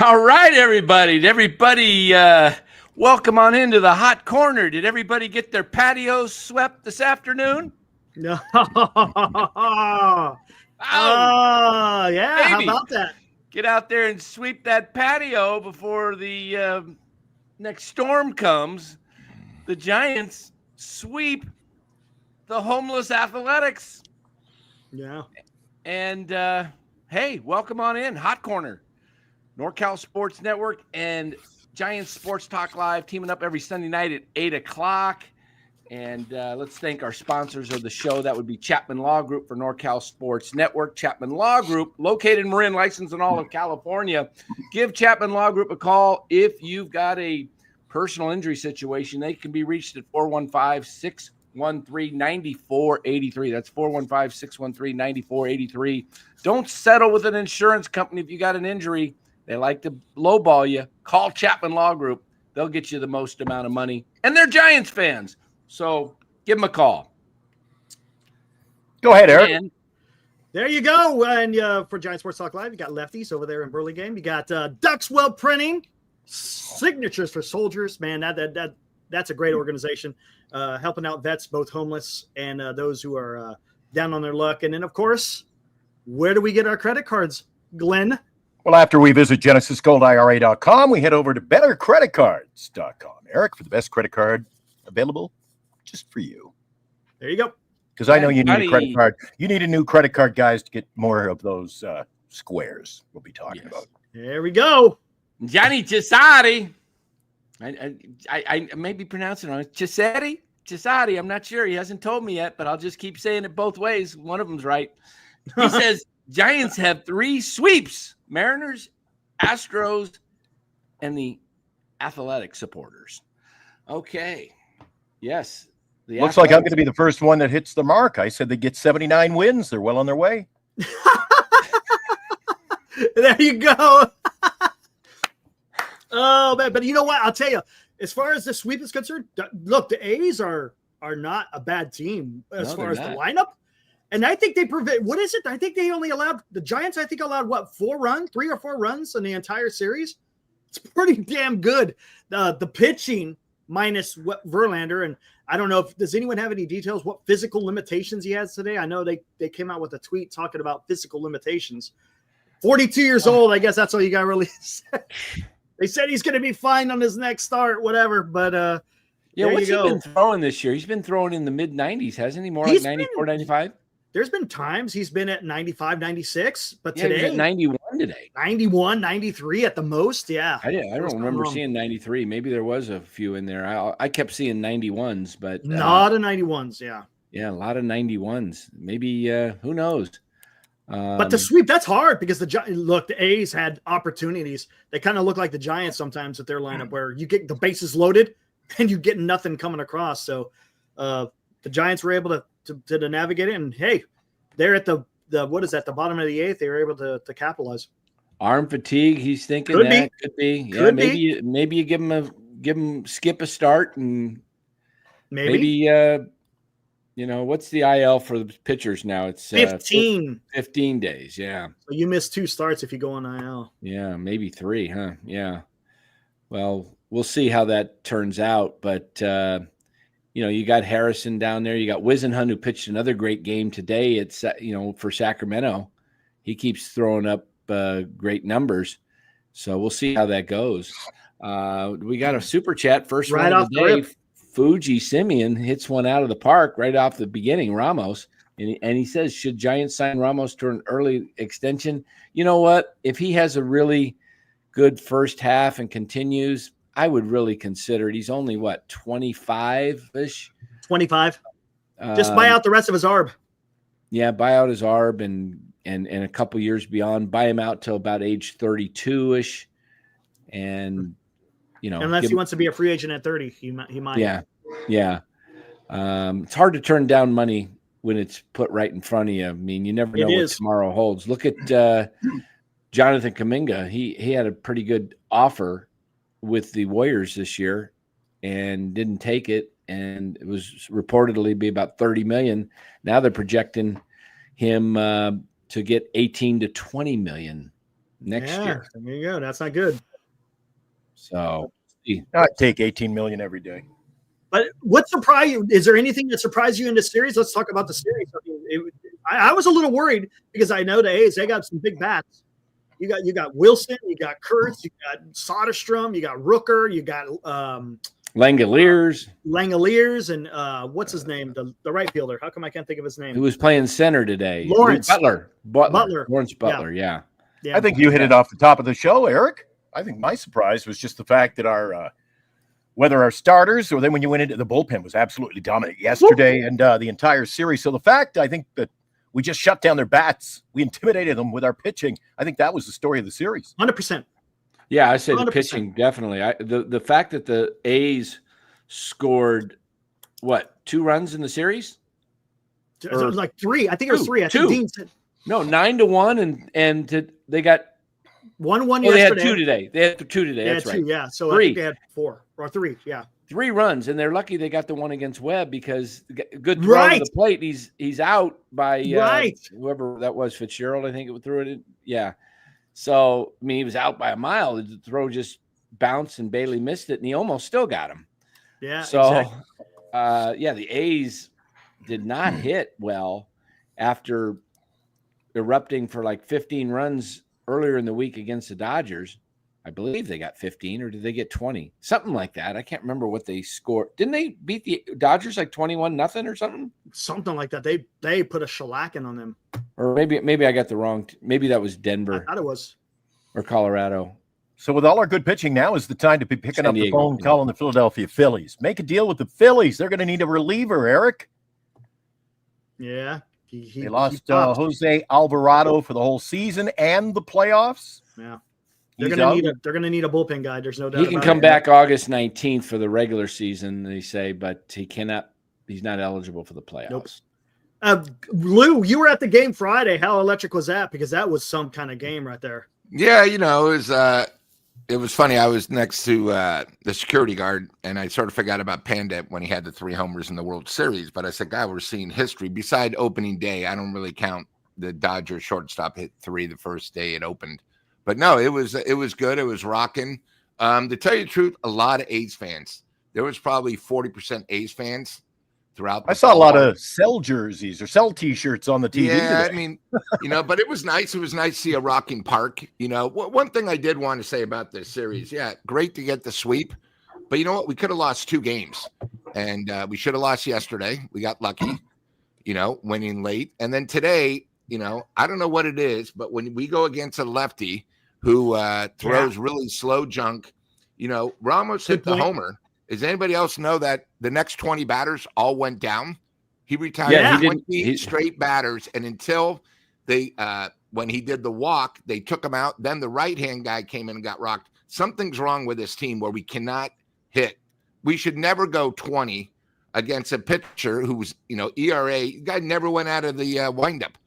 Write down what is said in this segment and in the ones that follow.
All right, everybody. Welcome on into the hot corner. Did everybody get their patios swept this afternoon? No. Oh, yeah. Baby. How about that? Get out there and sweep that patio before the next storm comes. The Giants sweep the homeless Athletics. Yeah. And, hey, welcome on in. Hot corner. NorCal Sports Network and Giants Sports Talk Live teaming up every Sunday night at 8 o'clock. And let's thank our sponsors of the show. That would be Chapman Law Group for NorCal Sports Network. Chapman Law Group, located in Marin, licensed in all of California. Give Chapman Law Group a call if you've got a personal injury situation. They can be reached at 415-613-9483. That's 415-613-9483. Don't settle with an insurance company if you got an injury. They like to lowball you. Call Chapman Law Group. They'll get you the most amount of money. And they're Giants fans. So give them a call. Go ahead, Eric. And there you go. And for Giant Sports Talk Live, you got Lefties over there in Burlingame. You got Duxwell Printing, Signatures for Soldiers. Man, that's a great organization. Helping out vets, both homeless and those who are down on their luck. And then, of course, where do we get our credit cards, Glenn? Well, after we visit GenesisGoldIRA.com, we head over to BetterCreditCards.com. Eric, for the best credit card available just for you. There you go. Because I know you need a credit card. You need a new credit card, guys, to get more of those squares we'll be talking about. There we go. Johnny Cesari. I may be pronouncing it wrong. Cesari. I'm not sure. He hasn't told me yet, but I'll just keep saying it both ways. One of them's right. He says Giants have 3 sweeps. Mariners, Astros, and the Athletic supporters. Okay. Yes. Looks like I'm going to be the first one that hits the mark. I said they get 79 wins. They're well on their way. There you go. Oh, man. But you know what? I'll tell you, as far as the sweep is concerned, look, the A's are not a bad team as far as the lineup. And I think they prevent, what is it? I think they only allowed, the Giants, I think allowed, 3 or 4 runs in the entire series? It's pretty damn good. The pitching minus Verlander, and I don't know does anyone have any details what physical limitations he has today? I know they came out with a tweet talking about physical limitations. 42 years old, I guess that's all you got really said. They said he's going to be fine on his next start, whatever, but yeah, what's he been throwing this year? He's been throwing in the mid-90s, hasn't he? More like 94, 95? There's been times he's been at 95, 96, but today he's at 91 today. 91, 93 at the most, yeah. I don't remember seeing 93. Maybe there was a few in there. I kept seeing 91s, but not a 91s, yeah. Yeah, a lot of 91s. Maybe who knows? But the sweep, that's hard because the A's had opportunities. They kind of look like the Giants sometimes with their lineup where you get the bases loaded and you get nothing coming across. So the Giants were able to navigate it, and hey, they're at the what is that, the bottom of the 8th. They were able to capitalize. Arm fatigue, he's thinking could be. Yeah, maybe you give him skip a start, and maybe what's the IL for the pitchers now? It's 15 days. Yeah. So you miss 2 starts if you go on IL. Yeah, maybe 3, huh? Yeah. Well, we'll see how that turns out, but you got Harrison down there. You got Wisenhunt, who pitched another great game today. It's for Sacramento. He keeps throwing up great numbers. So we'll see how that goes. We got a super chat first right round off of the day. Fuji Simeon hits one out of the park right off the beginning. Ramos, and he says, should Giants sign Ramos to an early extension? You know what? If he has a really good first half and continues, I would really consider it. He's only 25-ish. 25. Just buy out the rest of his ARB. Yeah, buy out his ARB and a couple years beyond. Buy him out till about age 32-ish, and unless he wants to be a free agent at 30, he might. Yeah. It's hard to turn down money when it's put right in front of you. I mean, you never know what tomorrow holds. Look at Jonathan Kuminga. He had a pretty good offer with the Warriors this year and didn't take it, and it was reportedly be about $30 million. Now they're projecting him to get $18 to $20 million next year. There you go. That's not good. So I'd take 18 million every day. But what surprised you? Is there anything that surprised you in the series? Let's talk about the series. I mean, I was a little worried because I know the A's, they got some big bats. You got Wilson, you got Kurtz, you got Soderstrom, you got Rooker, you got Langoliers, and what's his name? The right fielder. How come I can't think of his name? Who was playing center today? Lawrence Butler. Lawrence Butler. Yeah. I think you hit it off the top of the show, Eric. I think my surprise was just the fact that whether our starters or then when you went into the bullpen was absolutely dominant yesterday and the entire series. So the fact, I think that we just shut down their bats. We intimidated them with our pitching. I think that was the story of the series. 100%. Yeah, I say the 100%. pitching, definitely. The fact that the A's scored, 2 runs in the series? It was like 3. I think it was 3. I think Dean said. No, 9-1, and they got 1-1 yesterday. They had 2 today. They had 2 today. That's right. 2, yeah. So 3. I think they had 4 or 3. Yeah. 3 runs, and they're lucky they got the one against Webb because good throw to the plate. He's out by whoever that was, Fitzgerald, I think it threw it in. Yeah. So, I mean, he was out by a mile. The throw just bounced, and Bailey missed it, and he almost still got him. Yeah. So, the A's did not hit well after erupting for like 15 runs earlier in the week against the Dodgers. I believe they got 15, or did they get 20? Something like that. I can't remember what they scored. Didn't they beat the Dodgers like 21-0 or something? Something like that. They put a shellacking on them. Or maybe I got the wrong. Maybe that was Denver. I thought it was. Or Colorado. So with all our good pitching, now is the time to be picking up the phone, calling the Philadelphia Phillies. Make a deal with the Phillies. They're going to need a reliever, Eric. Yeah. They lost Jose Alvarado for the whole season and the playoffs. Yeah. They're going to need a bullpen guy. There's no doubt. He can come back August 19th for the regular season, they say, but he's not eligible for the playoffs. Nope. Lou, you were at the game Friday. How electric was that? Because that was some kind of game right there. Yeah, it was funny. I was next to the security guard, and I sort of forgot about Panda when he had the 3 homers in the World Series. But I said, God, we're seeing history. Beside opening day, I don't really count the Dodgers shortstop hit 3 the first day it opened. But no, it was good. It was rocking. To tell you the truth, a lot of A's fans. There was probably 40% A's fans throughout. I saw a lot of Cell jerseys or Cell T-shirts on the TV. Yeah, today. I mean, but it was nice. It was nice to see a rocking park. One thing I did want to say about this series, great to get the sweep. But you know what? We could have lost 2 games, and we should have lost yesterday. We got lucky, winning late. And then today, I don't know what it is, but when we go against a lefty who throws really slow junk, Ramos hit the homer. Does anybody else know that the next 20 batters all went down? He retired 20 straight batters, and until they when he did the walk, they took him out. Then the right-hand guy came in and got rocked. Something's wrong with this team where we cannot hit. We should never go 20 against a pitcher who's, ERA. The guy never went out of the windup.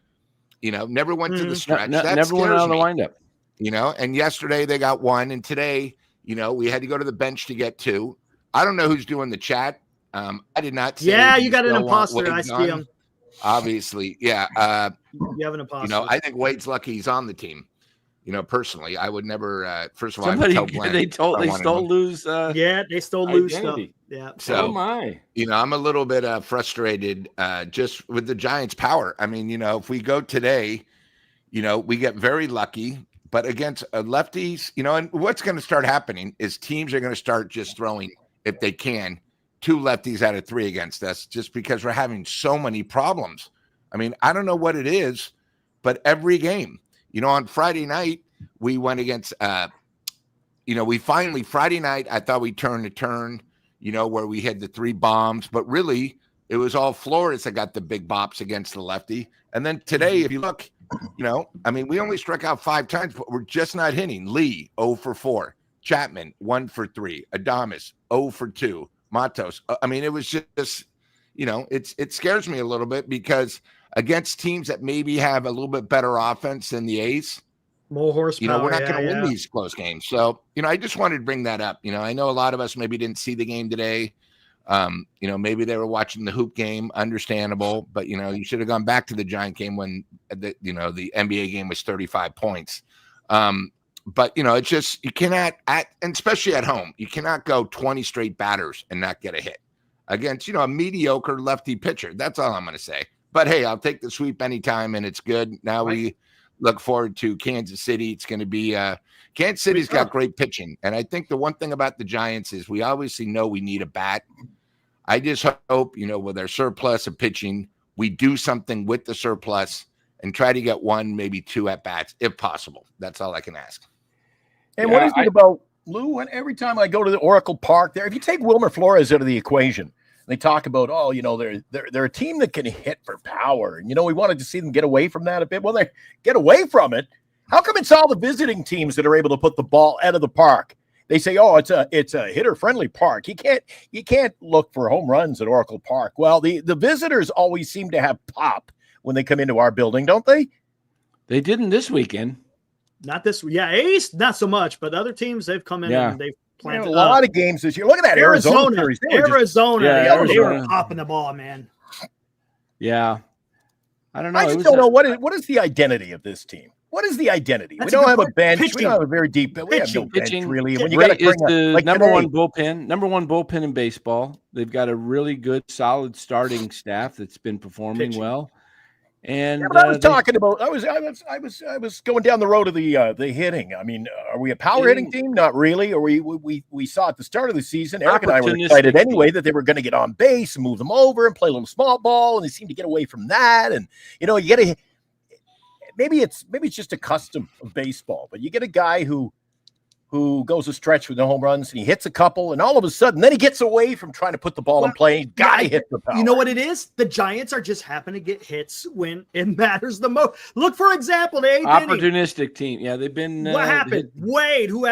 Never went to the stretch. Never went out of the windup. And yesterday they got 1, and today, we had to go to the bench to get 2. I don't know who's doing the chat. I did not say. Yeah, you got an imposter. I see him. Obviously, yeah. You have an imposter. I think Wade's lucky he's on the team. Personally, I would never. First of all, they stole Lou's. They stole Lou's stuff. Yeah. So, I'm a little bit frustrated just with the Giants' power. I mean, if we go today, we get very lucky. But against lefties, and what's going to start happening is teams are going to start just throwing, if they can, 2 lefties out of 3 against us, just because we're having so many problems. I mean, I don't know what it is, but every game, on Friday night, we went against, Friday night, I thought we turned a turn, where we had the 3 bombs, but really it was all Flores that got the big bops against the lefty. And then today, if you look, we only struck out 5 times, but we're just not hitting. Lee, 0 for 4. Chapman, 1 for 3. Adames, 0 for 2. Matos. It was just, it scares me a little bit because against teams that maybe have a little bit better offense than the A's, more horsepower, we're not going to win these close games. So, I just wanted to bring that up. I know a lot of us maybe didn't see the game today. Maybe they were watching the hoop game, understandable, but you should have gone back to the Giant game when the NBA game was 35 points. But it's just, you cannot and especially at home, you cannot go 20 straight batters and not get a hit against, a mediocre lefty pitcher. That's all I'm going to say. But hey, I'll take the sweep anytime, and it's good. Now we look forward to Kansas City. It's going to be Kansas City's got great pitching. And I think the one thing about the Giants is we obviously know we need a bat. I just hope, with our surplus of pitching, we do something with the surplus and try to get one, maybe two at bats, if possible. That's all I can ask. And what is it about, Lou? Every time I go to the Oracle Park there, if you take Wilmer Flores out of the equation, they talk about, they're a team that can hit for power. And, we wanted to see them get away from that a bit. Well, they get away from it. How come it's all the visiting teams that are able to put the ball out of the park? They say, it's a hitter-friendly park. You can't look for home runs at Oracle Park. Well, the visitors always seem to have pop when they come into our building, don't they? They didn't this weekend. Not this. Yeah, Ace, not so much. But other teams, they've come in and they've planted a lot of games this year. Look at that Arizona series. Arizona, they were popping the ball, man. Yeah. I don't know. I just don't know what is the identity of this team. What is the identity? We don't have a bench. Pitching. We don't have a very deep. We have no bench, really. When you got to bring the number one bullpen in baseball. They've got a really good, solid starting staff that's been performing well. And I was talking about. I was going down the road of the hitting. I mean, are we a power hitting team? Not really. Or we saw at the start of the season. Eric and I were excited anyway that they were going to get on base and move them over and play a little small ball, and they seem to get away from that. And you get a. Maybe it's just a custom of baseball, but you get a guy who goes a stretch with no home runs and he hits a couple, and all of a sudden, then he gets away from trying to put the ball in play. And gotta hit the power. You know what it is? The Giants are just happen to get hits when it matters the most. Look, for example, the eighth opportunistic team. Yeah, they've been. What happened? Wade, who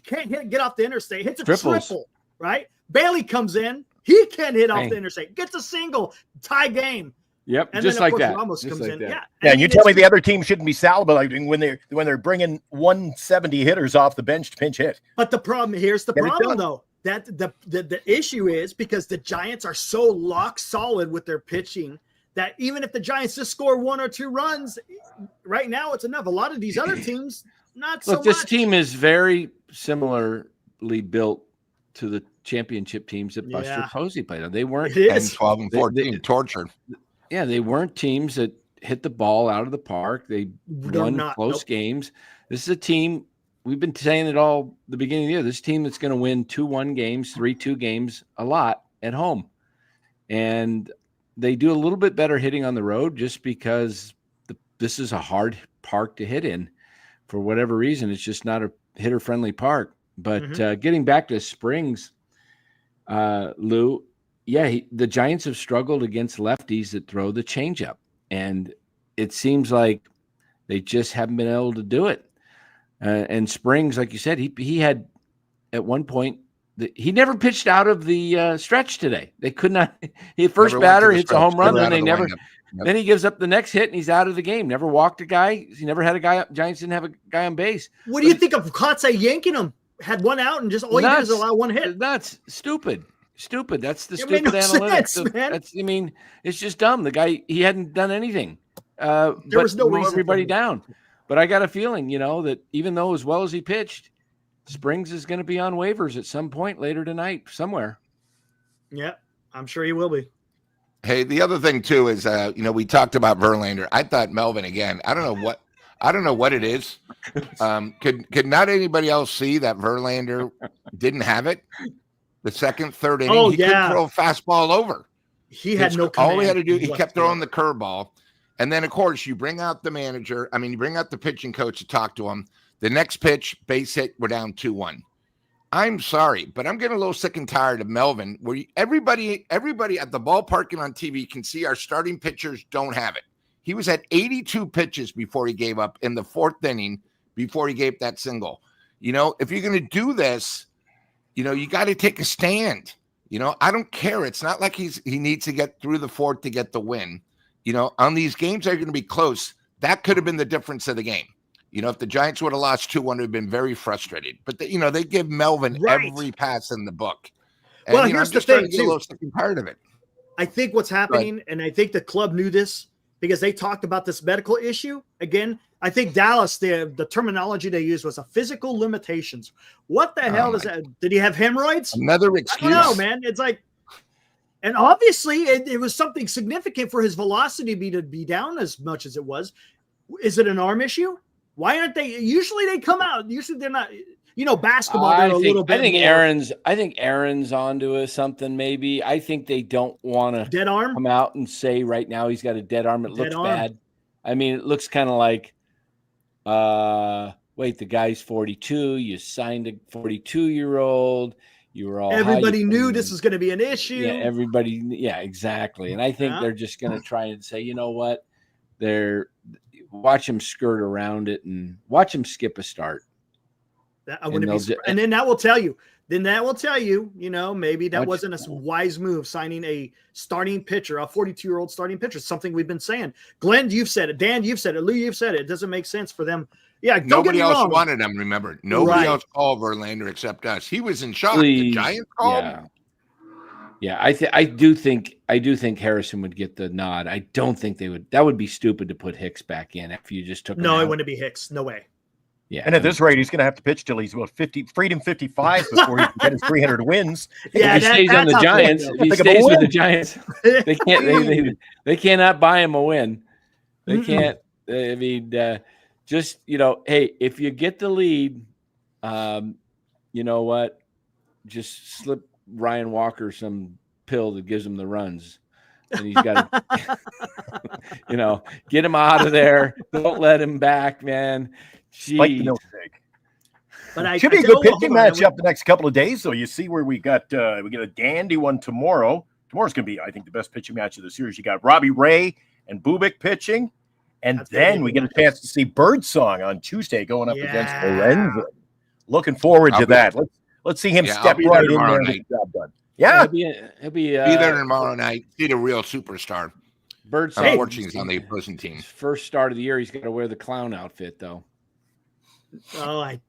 can't get off the interstate, hits a triple, right? Bailey comes in, he can't hit off the interstate, gets a single, tie game. Yep, and just then, of like course, that. Ramos just comes like in. That. Yeah, and you tell me the other team shouldn't be salivating when they're bringing 170 hitters off the bench to pinch hit. But here's the problem though. That the issue is because the Giants are so lock solid with their pitching that even if the Giants just score one or two runs, right now it's enough. A lot of these other teams, not so much. Look, this team is very similarly built to the championship teams that Buster Posey played on. They weren't 12 and 14 tortured. Yeah, they weren't teams that hit the ball out of the park. They're won close games. This is a team, we've been saying it all the beginning of the year, this team that's going to win 2-1 games, 3-2 games a lot at home. And they do a little bit better hitting on the road just because this is a hard park to hit in. For whatever reason, it's just not a hitter-friendly park. But getting back to Springs, Lou, the Giants have struggled against lefties that throw the changeup, and it seems like they just haven't been able to do it. And Springs, like you said, he had at one point he never pitched out of the stretch today. They could not. First batter hits a home run, then they never. Then he gives up the next hit and he's out of the game. Never walked a guy. He never had a guy. Giants didn't have a guy on base. What do you think of Kotsay yanking him? Had one out and just all you did is allow one hit. That's stupid. That's the stupid analytics. Man. It's just dumb. The guy, he hadn't done anything. There was no reason everybody down. But I got a feeling, that even though as well as he pitched, Springs is going to be on waivers at some point later tonight somewhere. Yeah, I'm sure he will be. Hey, the other thing too is, we talked about Verlander. I thought Melvin again. I don't know what it is. Could not anybody else see that Verlander didn't have it? The second, third inning, he couldn't throw a fastball over. He had no command. All he had to do, he kept throwing the curveball. And then, of course, you bring out the manager. You bring out the pitching coach to talk to him. The next pitch, base hit, we're down 2-1. I'm sorry, but I'm getting a little sick and tired of Melvin, where everybody at the ballpark and on TV can see our starting pitchers don't have it. He was at 82 pitches before he gave up in the fourth inning, before he gave that single. If you're going to do this, you got to take a stand. I don't care. It's not like he needs to get through the fourth to get the win. On these games that are going to be close, that could have been the difference of the game. If the Giants would have lost 2-1, would have been very frustrated. But they give Melvin every pass in the book. And, well, here's I'm just the thing, trying to get a little sick and tired of it. I think what's happening, and I think the club knew this, because they talked about this medical issue. Again, I think Dallas, the terminology they used was a physical limitations. What the hell is that? Did he have hemorrhoids? Another excuse. I don't know, man. It's like, and obviously it was something significant for his velocity to be down as much as it was. Is it an arm issue? Why aren't they? Usually they come out. Usually they're not. Basketball. They're a little bit. I think Aaron's onto us something. Maybe I think they don't want to dead arm come out and say right now he's got a dead arm. It looks bad. I mean, it looks kind of like, wait, the guy's 42. You signed a 42-year-old. You were all. Everybody knew this was going to be an issue. Yeah, everybody. Yeah, exactly. And I think they're just going to try and say, you know what, watch him skirt around it and watch him skip a start. And then that will tell you. Maybe that wasn't a wise move, signing a starting pitcher, a 42-year-old starting pitcher. Something we've been saying. Glenn, you've said it. Dan, you've said it. Lou, you've said it. It doesn't make sense for them. Yeah, nobody else wanted him. Remember, nobody else called Verlander except us. He was in shock. The Giants called him. Yeah, I do think Harrison would get the nod. I don't think they would. That would be stupid to put Hicks back in if you just took him out. It wouldn't be Hicks. No way. Yeah, and at this rate, he's going to have to pitch till he's about 55 before he can get his 300 wins. Yeah, if he stays on the Giants, if he stays with the Giants, they can't. They cannot buy him a win. They can't. I mean, just hey, if you get the lead, you know what? Just slip Ryan Walker some pill that gives him the runs, and he's got to, get him out of there. Don't let him back, man. Jeez. But it should be a good pitching matchup the next couple of days. So you see where we got a dandy one tomorrow. Tomorrow's going to be, I think, the best pitching match of the series. You got Robbie Ray and Bubik pitching, and then we get a chance to see Birdsong on Tuesday going up against Lorenzo. Looking forward to that. Let's see him step right in there and get the job done. Yeah, he'll be there tomorrow night. See the real superstar. Birdsong, unfortunately, he's on the opposing team. First start of the year, he's got to wear the clown outfit, though. I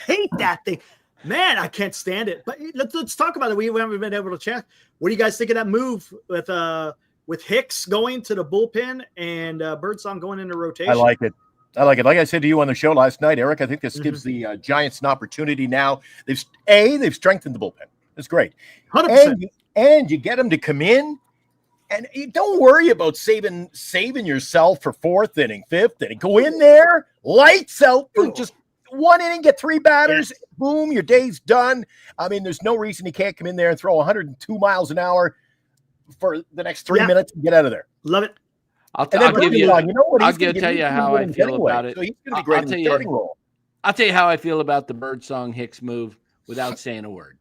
hate that thing, man. I can't stand it. But let's talk about it. We haven't been able to check. What do you guys think of that move with Hicks going to the bullpen and Birdsong going into rotation? I like it. Like I said to you on the show last night, Eric, I think this gives the Giants an opportunity now. They've strengthened the bullpen. That's great. 100%. And you get them to come in. And you don't worry about saving yourself for fourth inning, fifth inning. Go in there, lights out for just one inning, get three batters, boom, your day's done. I mean, there's no reason he can't come in there and throw 102 miles an hour for the next 3 minutes and get out of there. Love it. I'll tell you how I feel about it. So he's going to be great in the starting role. I'll tell you how I feel about the Birdsong Hicks move without saying a word.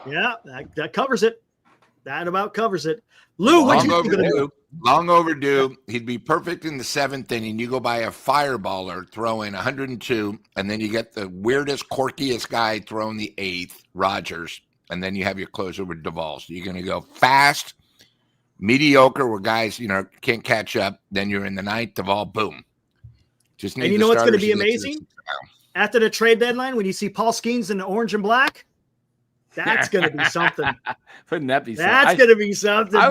Yeah, that covers it. That about covers it. Lou, what you going to do? Long overdue. He'd be perfect in the seventh inning. You go by a fireballer throwing 102, and then you get the weirdest, quirkiest guy throwing the eighth, Rogers, and then you have your closer with Duvall. So you're going to go fast, mediocre, where guys can't catch up. Then you're in the ninth, Duvall, boom. Just need. And you know what's going to be amazing? After the trade deadline, when you see Paul Skeens in the orange and black. That's going to be something. Wouldn't that be something? That's going to be something. I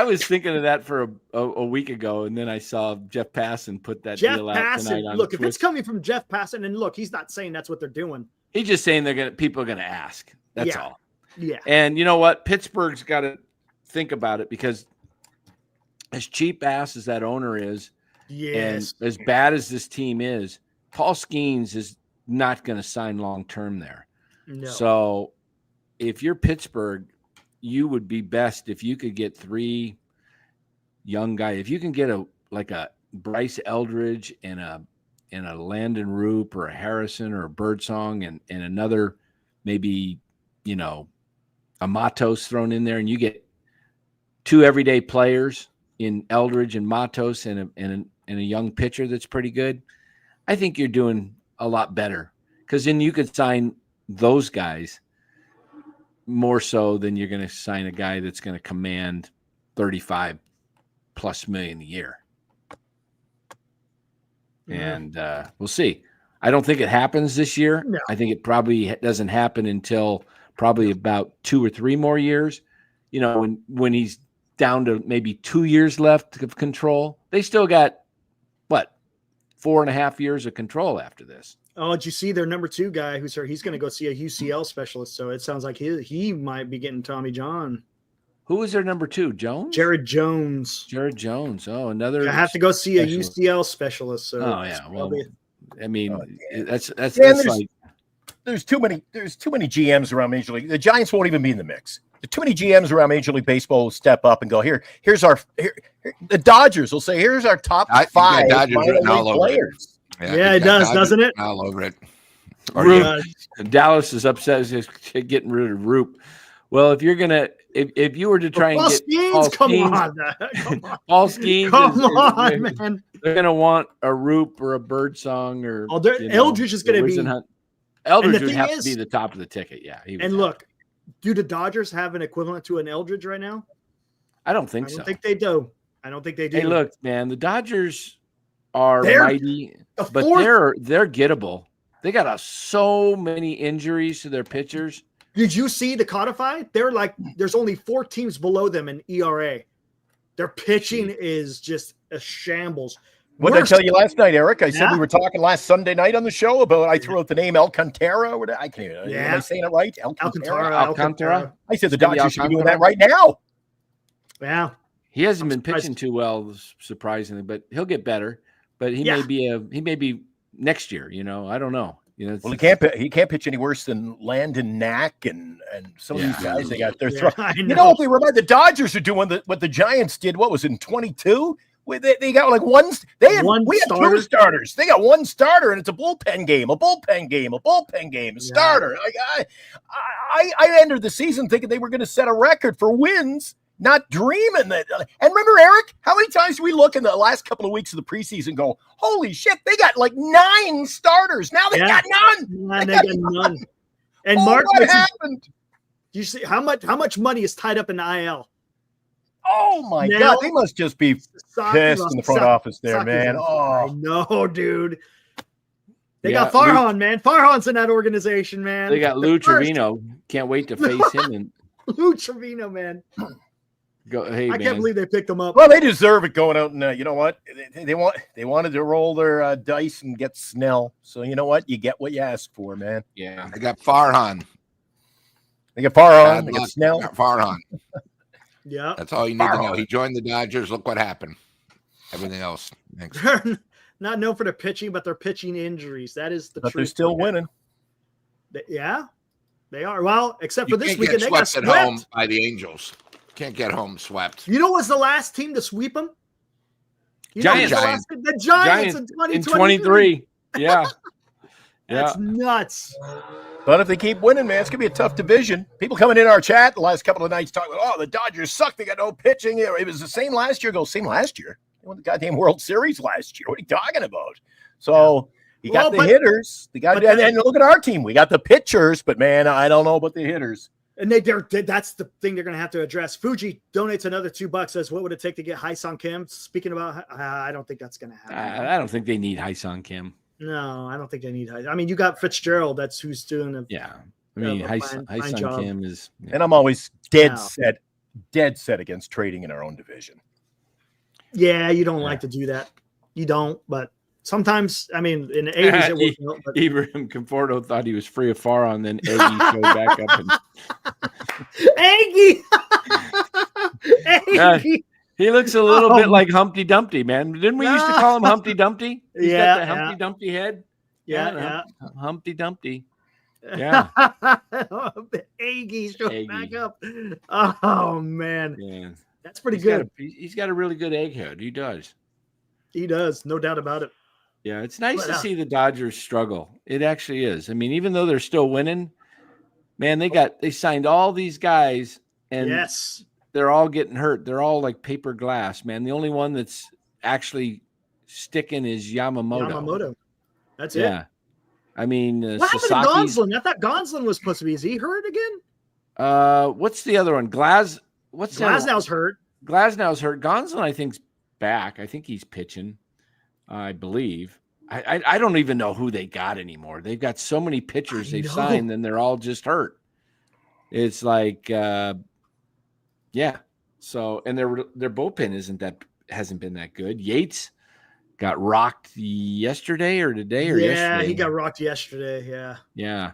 was thinking of that for a week ago, and then I saw Jeff Passan put that deal out tonight on Look, if it's coming from Jeff Passan, and look, he's not saying that's what they're doing. He's just saying people are going to ask. That's all. Yeah. And you know what? Pittsburgh's got to think about it, because as cheap ass as that owner is, and as bad as this team is, Paul Skeens is not going to sign long term there. No. So if you're Pittsburgh, you would be best if you could get three young guys. If you can get a Bryce Eldridge and a Landon Roop or a Harrison or a Birdsong and another maybe, a Matos thrown in there, and you get two everyday players in Eldridge and Matos and a young pitcher that's pretty good, I think you're doing a lot better, because then you could sign those guys more so than you're going to sign a guy that's going to command $35+ million a year. And we'll see. I don't think it happens this year. No. I think it probably doesn't happen until probably about 2 or 3 more years. When he's down to maybe 2 years left of control, they still got 4.5 years of control after this. Oh, did you see their number 2 guy who's hurt? He's going to go see a UCL specialist. So it sounds like he might be getting Tommy John. Who was their number 2? Jones? Jared Jones. Oh, another. I have to go see a UCL specialist. So Well, I mean, that's like there's too many GMs around Major League. The Giants won't even be in the mix. There's too many GMs around Major League Baseball will step up and go, here's our the Dodgers will say, here's our top 5 minor league players. Yeah, it does, Dodgers doesn't it? All over it. Dallas is upset getting rid of Roop. Well, if you're gonna, if you were to try and get Paul Skeens, come on, man. They're gonna want a Roop or a Birdsong or Eldridge is gonna be. Eldridge would have to be the top of the ticket. Yeah, and look, do the Dodgers have an equivalent to an Eldridge right now? I don't think so. I don't think they do. Hey, look, man, the Dodgers are mighty, but they're gettable. They got so many injuries to their pitchers. Did you see the codified? They're like, there's only 4 teams below them in ERA. Their pitching is just a shambles. What did I tell you last night, Eric? I said we were talking last Sunday night on the show about, I threw out the name Alcantara. I can't even, am I saying it right? Alcantara. I said the Dodgers should be doing that right now. Yeah. He hasn't been pitching too well, surprisingly, but he'll get better. But he may be next year, I don't know. Well, he can't pitch any worse than Landon Knack and some of these guys they got their throw. If they remember, the Dodgers are doing what the Giants did. What was it, in 22? They got like one. We had 2 starters. They got 1 starter, and it's a bullpen game, a starter. I entered the season thinking they were going to set a record for wins. Not dreaming that. And remember, Eric, how many times do we look in the last couple of weeks of the preseason and go, holy shit, they got like 9 starters. Now they got none. They got none. And Mark, what happened? Do you see how much money is tied up in the IL? Oh, my God. They must just be pissed in the front office there, man. I know, dude. They got Farhan, man. Farhan's in that organization, man. They got Lou Trevino. Can't wait to face him. Lou Trevino, man. I can't believe they picked them up. Well, they deserve it going out, and you know what? They wanted to roll their dice and get Snell. So you know what? You get what you ask for, man. Yeah, they got Farhan. They got Farhan. They got Snell. Farhan. Yeah, that's all you need to know. He joined the Dodgers. Look what happened. Everything else. Thanks. Not known for their pitching, but their pitching injuries. That is the truth. But they're still winning. Yeah, they are. Well, except for this weekend, they got swept at home by the Angels. Can't get home swept. You know what was the last team to sweep them? Giants. The Giants in 2023. Yeah. That's nuts. But if they keep winning, man, it's going to be a tough division. People coming in our chat the last couple of nights talking about, the Dodgers suck. They got no pitching. It was the same last year. Same last year. They won the goddamn World Series last year. What are you talking about? So you got the hitters. And look at our team. We got the pitchers, but, man, I don't know about the hitters. And that's the thing they're going to have to address. Fuji donates another $2. Says, what would it take to get Hai-Sung Kim? Speaking about, I don't think that's going to happen. I don't think they need Hai-Sung Kim. No, I don't think they need. I mean, you got Fitzgerald. That's who's doing a. Yeah, I mean, Hai-Sung Kim is. Yeah. And I'm always dead set against trading in our own division. Yeah, you don't like to do that. You don't, but. Sometimes, I mean, in the 80s, it worked out. But... Ibrahim Conforto thought he was free of Farhan, then Aggie showed back up. Aggie! He looks a little bit like Humpty Dumpty, man. Didn't we used to call him Humpty Dumpty? He's got the Humpty Dumpty head. Yeah. Humpty Dumpty. Yeah. Aggie showed back up. Oh, man. Yeah. That's pretty good. He's got a really good egghead. He does. He does. No doubt about it. Yeah, it's nice to see the Dodgers struggle. It actually is. I mean, even though they're still winning, man, they signed all these guys, and they're all getting hurt. They're all like paper glass, man. The only one that's actually sticking is Yamamoto. That's it. Yeah. I mean, what happened to Gonsolin? I thought Gonsolin was supposed to be. Is he hurt again? What's the other one? Glasnow's hurt. Glasnow's hurt. Gonsolin, I think, back. I think he's pitching. I believe. I don't even know who they got anymore. They've got so many pitchers they've signed, and they're all just hurt. It's like, yeah. So, and their bullpen hasn't been that good. Yates got rocked yesterday or today or yesterday. Yeah, he got rocked yesterday. Yeah. Yeah.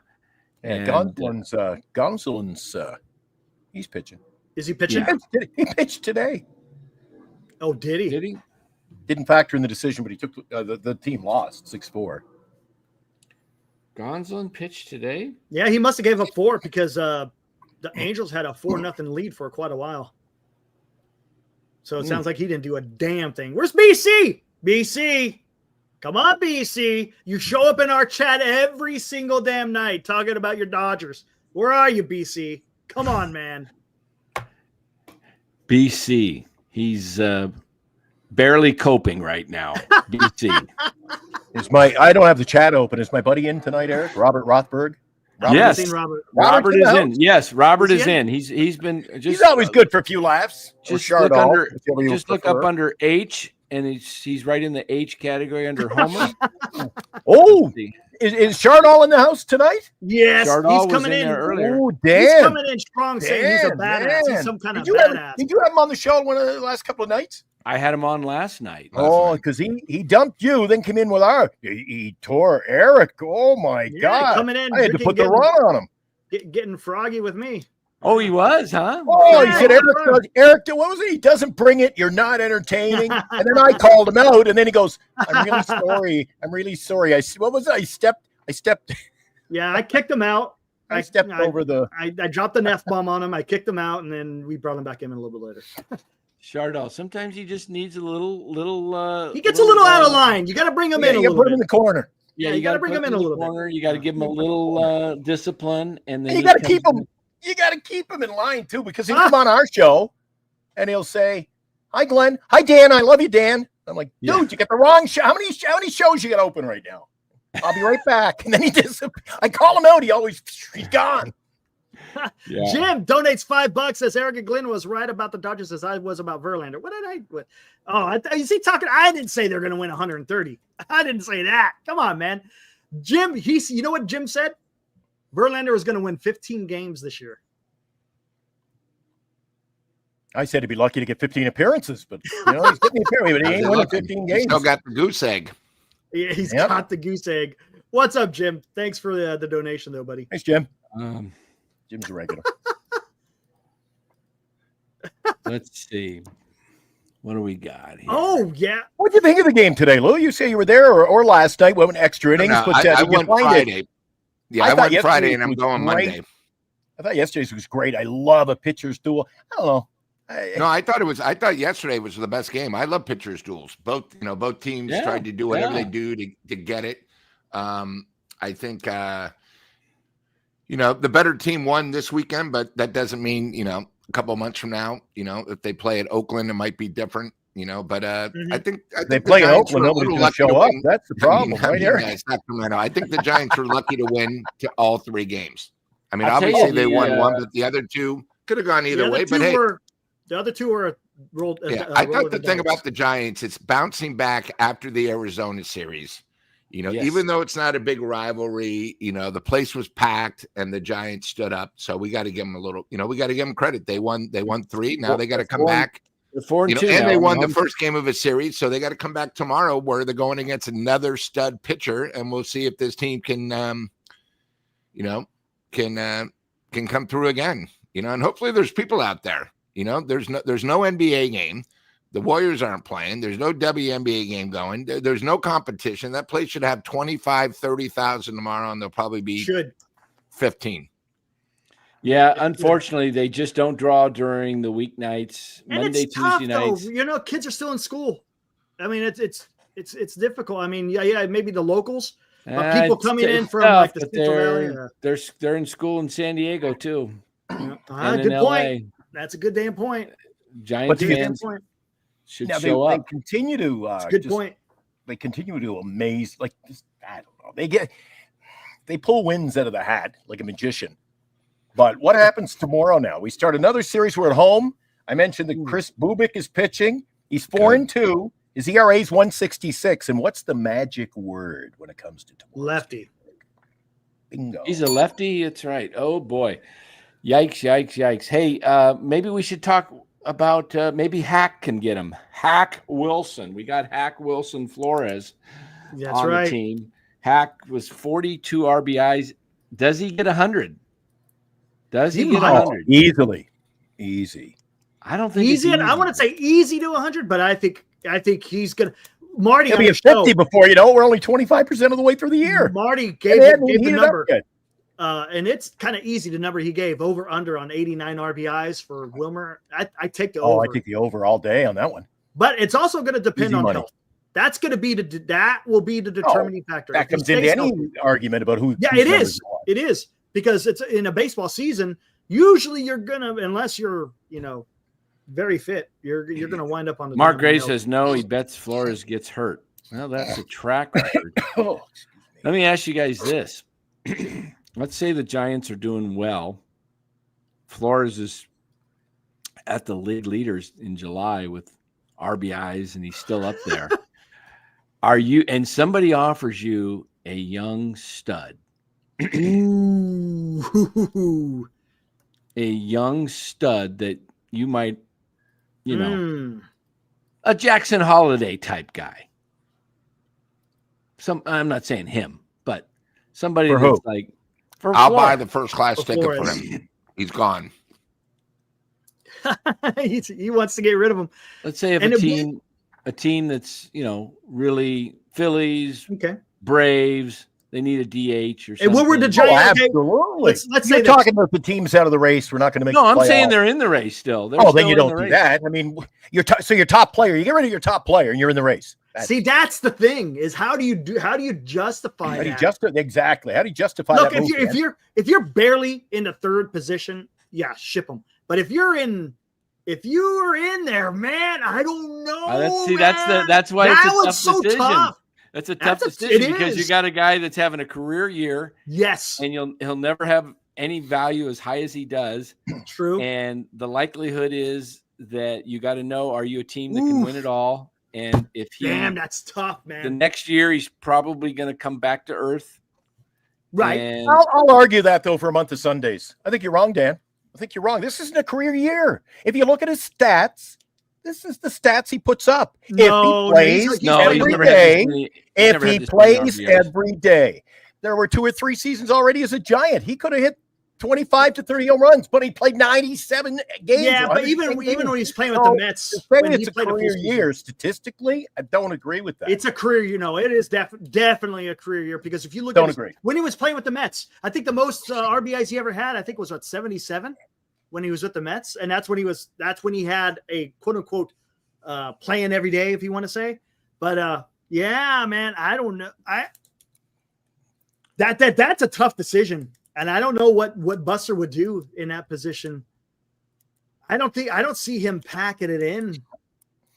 And Gonsolin's he's pitching. Is he pitching? Yeah. He pitched today. Oh, did he? Did he? Didn't factor in the decision, but he took the team lost 6-4. Gonsolin pitched today? Yeah, he must have gave up 4 because the Angels had a 4-0 lead for quite a while. So it sounds like he didn't do a damn thing. Where's BC? BC. Come on, BC. You show up in our chat every single damn night talking about your Dodgers. Where are you, BC? Come on, man. BC. He's barely coping right now. BC. I don't have the chat open. Is my buddy in tonight, Eric? Robert Rothberg? Yes. Robert is in. Yes, Robert is in. He's been just. He's always good for a few laughs. Just look up under H, and he's right in the H category under Homer. Oh, is Chardall in the house tonight? Yes, Chardall he's coming in earlier. Oh, damn. He's coming in strong, saying he's a badass. He's some kind of badass. Did you have him on the show one of the last couple of nights? I had him on last night. Because he dumped you, then came in with he tore Eric. Oh my God! Coming in, I had to put the run on him. Getting froggy with me. Oh, he was, huh? Oh, he said Eric. What was it? He doesn't bring it. You're not entertaining. And then I called him out, and then he goes, "I'm really sorry. I'm really sorry." What was it? I stepped. Yeah, I kicked him out. I stepped over the. I dropped an F-bomb on him. I kicked him out, and then we brought him back in a little bit later. Chardall, sometimes he just needs a little. He gets a little out of line. You got to bring him in a little bit. You put him in the corner. Yeah, you got to bring him in a little bit. You got to give him a little discipline, and then you got to keep him. You got to keep him in line too, because he'll come on our show, and he'll say, "Hi, Glenn. Hi, Dan. I love you, Dan." I'm like, "Dude, you get the wrong show. How many shows you got open right now?" I'll be right back. And then he disappears. I call him out. He's gone. Yeah. Jim donates $5. Says Eric and Glenn was right about the Dodgers as I was about Verlander. What did is he talking? I didn't say they're going to win 130. I didn't say that. Come on, man. Jim, you know what Jim said? Verlander is going to win 15 games this year. I said he'd be lucky to get 15 appearances, but he's getting the appearance, but he ain't winning 15 games. He's still got the goose egg. Yeah, he's got the goose egg. What's up, Jim? Thanks for the donation, though, buddy. Thanks, Jim. Jim's a regular. Let's see. What do we got here? Oh, yeah. What do you think of the game today, Lou? You say you were there or last night, went extra innings. I went Friday. Yeah, I went Friday, and I'm going Monday. I thought yesterday's was great. I love a pitcher's duel. I don't know. I thought yesterday was the best game. I love pitchers duels. Both teams tried to do whatever they do to get it. I think the better team won this weekend, but that doesn't mean a couple of months from now, if they play at Oakland, it might be different. But I think they play in Oakland, nobody's going to show up. That's the problem, right here. I think the Giants were lucky to win to all 3 games. I mean, obviously they won one, but the other 2 could have gone either way. But hey. The other 2 were rolled. I thought the thing about the Giants, it's bouncing back after the Arizona series. Even though it's not a big rivalry, the place was packed and the Giants stood up. So we got to give them a little, we got to give them credit. They won 3. Now they got to come back. They're 4-2 and they won the first game of a series. So they got to come back tomorrow where they're going against another stud pitcher. And we'll see if this team can come through again, and hopefully there's people out there. There's no NBA game. The Warriors aren't playing. There's no WNBA game going. There's no competition. That place should have 25, 30,000 tomorrow, and they'll probably be 15. Yeah, unfortunately, they just don't draw during the weeknights, and Monday, it's tough, Tuesday nights. Though. Kids are still in school. I mean, it's difficult. I mean, maybe the locals, but people coming in from like the Central Valley. They're in school in San Diego too. Good point. That's a good damn point. Giants fans should show up. They continue to. Good point. They continue to amaze. Like I don't know. They pull wins out of the hat like a magician. But what happens tomorrow? Now we start another series. We're at home. I mentioned that Chris Bubik is pitching. He's 4-2. His ERA is 1.66. And what's the magic word when it comes to tomorrow? Lefty. Bingo. He's a lefty. That's right. Oh boy. Yikes, yikes, yikes. Hey, maybe we should talk about maybe Hack can get him. Hack Wilson. We got Hack Wilson Flores on the team. Hack was 42 RBIs. Does he get 100? Does he get 100? Easily. Easy. I don't think easy. I want to say easy to 100, but I think he's gonna. Marty, he'll be at 50 before you know. We're only 25% of the way through the year. Marty gave the number, and it's kind of easy. The number he gave over under on 89 RBIs for Wilmer. I take the over. I take the over all day on that one. But it's also going to depend on health. That's going to be that will be the determining factor. That comes into any argument about who. Yeah, it is. It is because it's in a baseball season. Usually, you're gonna, unless you're very fit, you're going to wind up on the. Mark Gray says no. He bets Flores gets hurt. Well, that's a track record. Let me ask you guys this. Let's say the Giants are doing well. Flores is at the league leaders in July with RBIs, and he's still up there. And somebody offers you a young stud. Ooh. A young stud that you might, a Jackson Holiday type guy. I'm not saying him, but somebody that's like, I'll buy the first class ticket for him. He's gone. He wants to get rid of him. Let's say if a team that's really Phillies, Braves, they need a DH or something. And what were the Giants? Absolutely. Let's You're talking about the teams out of the race. We're not going to make. No, I'm saying they're in the race still. Then you don't do that. I mean, your top player. You get rid of your top player, and you're in the race. See, that's the thing: is how do you justify that? Exactly. How do you justify Look, that? if you're barely in the third position, yeah, ship them. But if you are in there, man, I don't know. That's why it's a tough decision. Tough. That's a tough decision because you got a guy that's having a career year. Yes, and he'll never have any value as high as he does. True. And the likelihood is that you got to know: are you a team that can win it all? And if that's tough, man. The next year he's probably going to come back to earth. Right. And I'll argue that though for a month of Sundays. I think you're wrong, Dan. I think you're wrong. This isn't a career year. If you look at his stats, this is the stats he puts up. No, if he plays every day. There were 2 or 3 seasons already as a Giant. He could have hit 25 to 30 home runs, but he played 97 games. Yeah, but even when he's playing with the Mets, it's a career year. Statistically, I don't agree with that. It's a career, it is definitely a career year because if you look when he was playing with the Mets, I think the most RBIs he ever had, I think was 77 when he was with the Mets, and that's when he had a quote unquote playing every day, if you want to say. But yeah, man, I don't know. That's a tough decision. And I don't know what Buster would do in that position. I don't see him packing it in.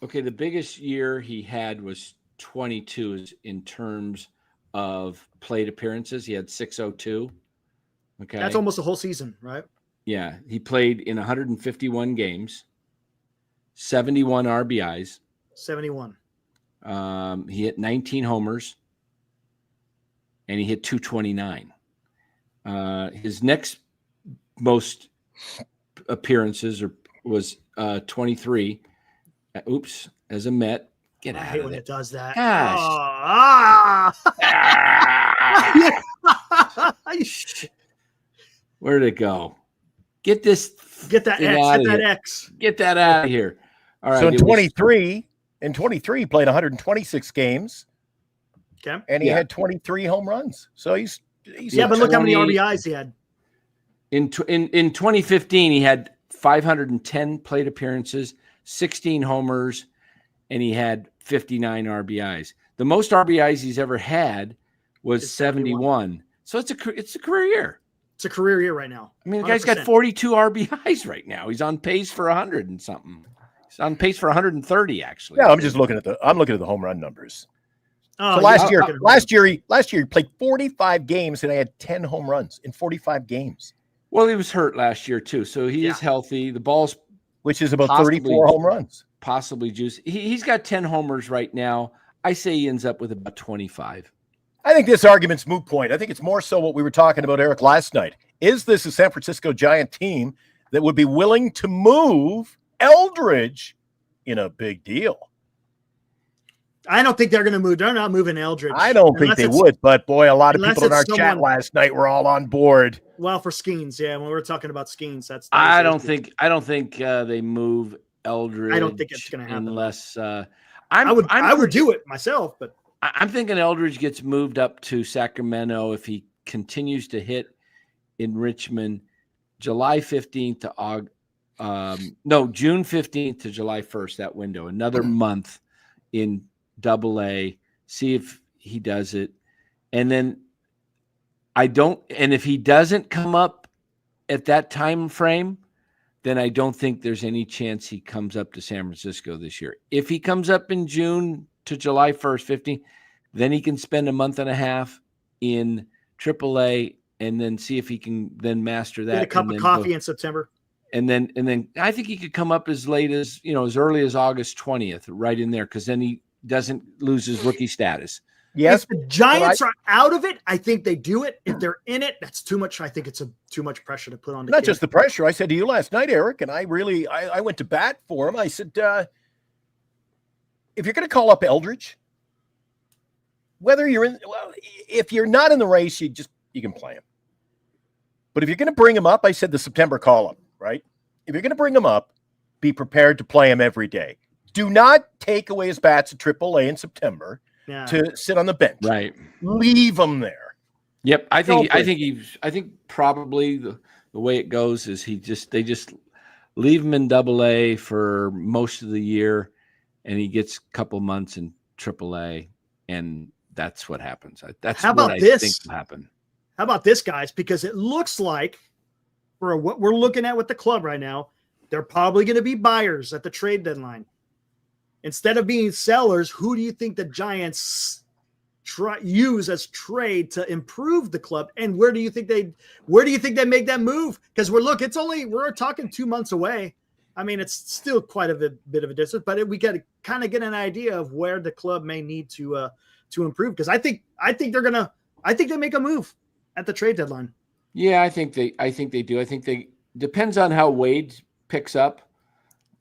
Okay, the biggest year he had was 22 in terms of plate appearances. He had 602. Okay. That's almost a whole season, right? Yeah. He played in 151 games, 71 RBIs. 71. He hit 19 homers, and he hit 229. His next most appearances was 23. As a Met. Get out of it. When it does that. Gosh. Where'd it go? Get that X. Get that X. Get that out of here. All right. So in 23, he played 126 games. Okay. And he had 23 home runs. So he's but look how many RBIs he had. In 2015, he had 510 plate appearances, 16 homers, and he had 59 RBIs. The most RBIs he's ever had was 71. So it's a career year. It's a career year right now. I mean, the guy's got 42 RBIs right now. He's on pace for 100 and something. He's on pace for 130 actually. Yeah, I'm looking at the home run numbers. Oh, so last year he played 45 games and I had 10 home runs in 45 games. Well, he was hurt last year too, so he is healthy. The ball's which is about 34 home runs. possibly juice. He's got 10 homers right now. I say he ends up with about 25. I think this argument's moot point. I think it's more so what we were talking about, Eric, last night. Is this a San Francisco Giant team that would be willing to move Eldridge in a big deal? I don't think they're going to move. They're not moving Eldridge. I don't think they would, but boy, a lot of people in our chat last night were all on board. Well, for Skeens, yeah. When we were talking about Skeens, that's. I don't think they move Eldridge. I don't think it's going to happen unless I would do it myself, but I'm thinking Eldridge gets moved up to Sacramento if he continues to hit in Richmond, July 15th to June 15th to July 1st. That window, another month in Double-A. See if he does it, and then and if he doesn't come up at that time frame, then I don't think there's any chance he comes up to San Francisco this year. If he comes up in June to July 1st, 15, then he can spend a month and a half in AAA and then see if he can then master that. Get a cup of coffee in September. And then I think he could come up as late as, as early as August 20th, right in there, because then he doesn't lose his rookie status. Yes. If the Giants are out of it, I think they do it. If they're in it, that's too much. I think it's too much pressure to put on the Not kid. just the pressure. I said to you last night, Eric, and I went to bat for him. I said, if you're going to call up Eldridge, if you're not in the race, you can play him. But if you're going to bring him up, I said the September call-up, right? If you're going to bring him up, be prepared to play him every day. Do not take away his bats at AAA in September to sit on the bench. Right. Leave him there. Yep. I think probably the way it goes is they just leave him in Double-A for most of the year, and he gets a couple months in AAA, and that's what happens. That's what I think will happen. How about this, guys? Because it looks like, for what we're looking at with the club right now, they're probably going to be buyers at the trade deadline. Instead of being sellers, who do you think the Giants use as trade to improve the club? And where do you think they make that move? Because we're talking 2 months away. I mean, it's still quite a bit of a distance, but we got to kind of get an idea of where the club may need to improve. Because I think they make a move at the trade deadline. Yeah, I think they do. Depends on how Wade picks up.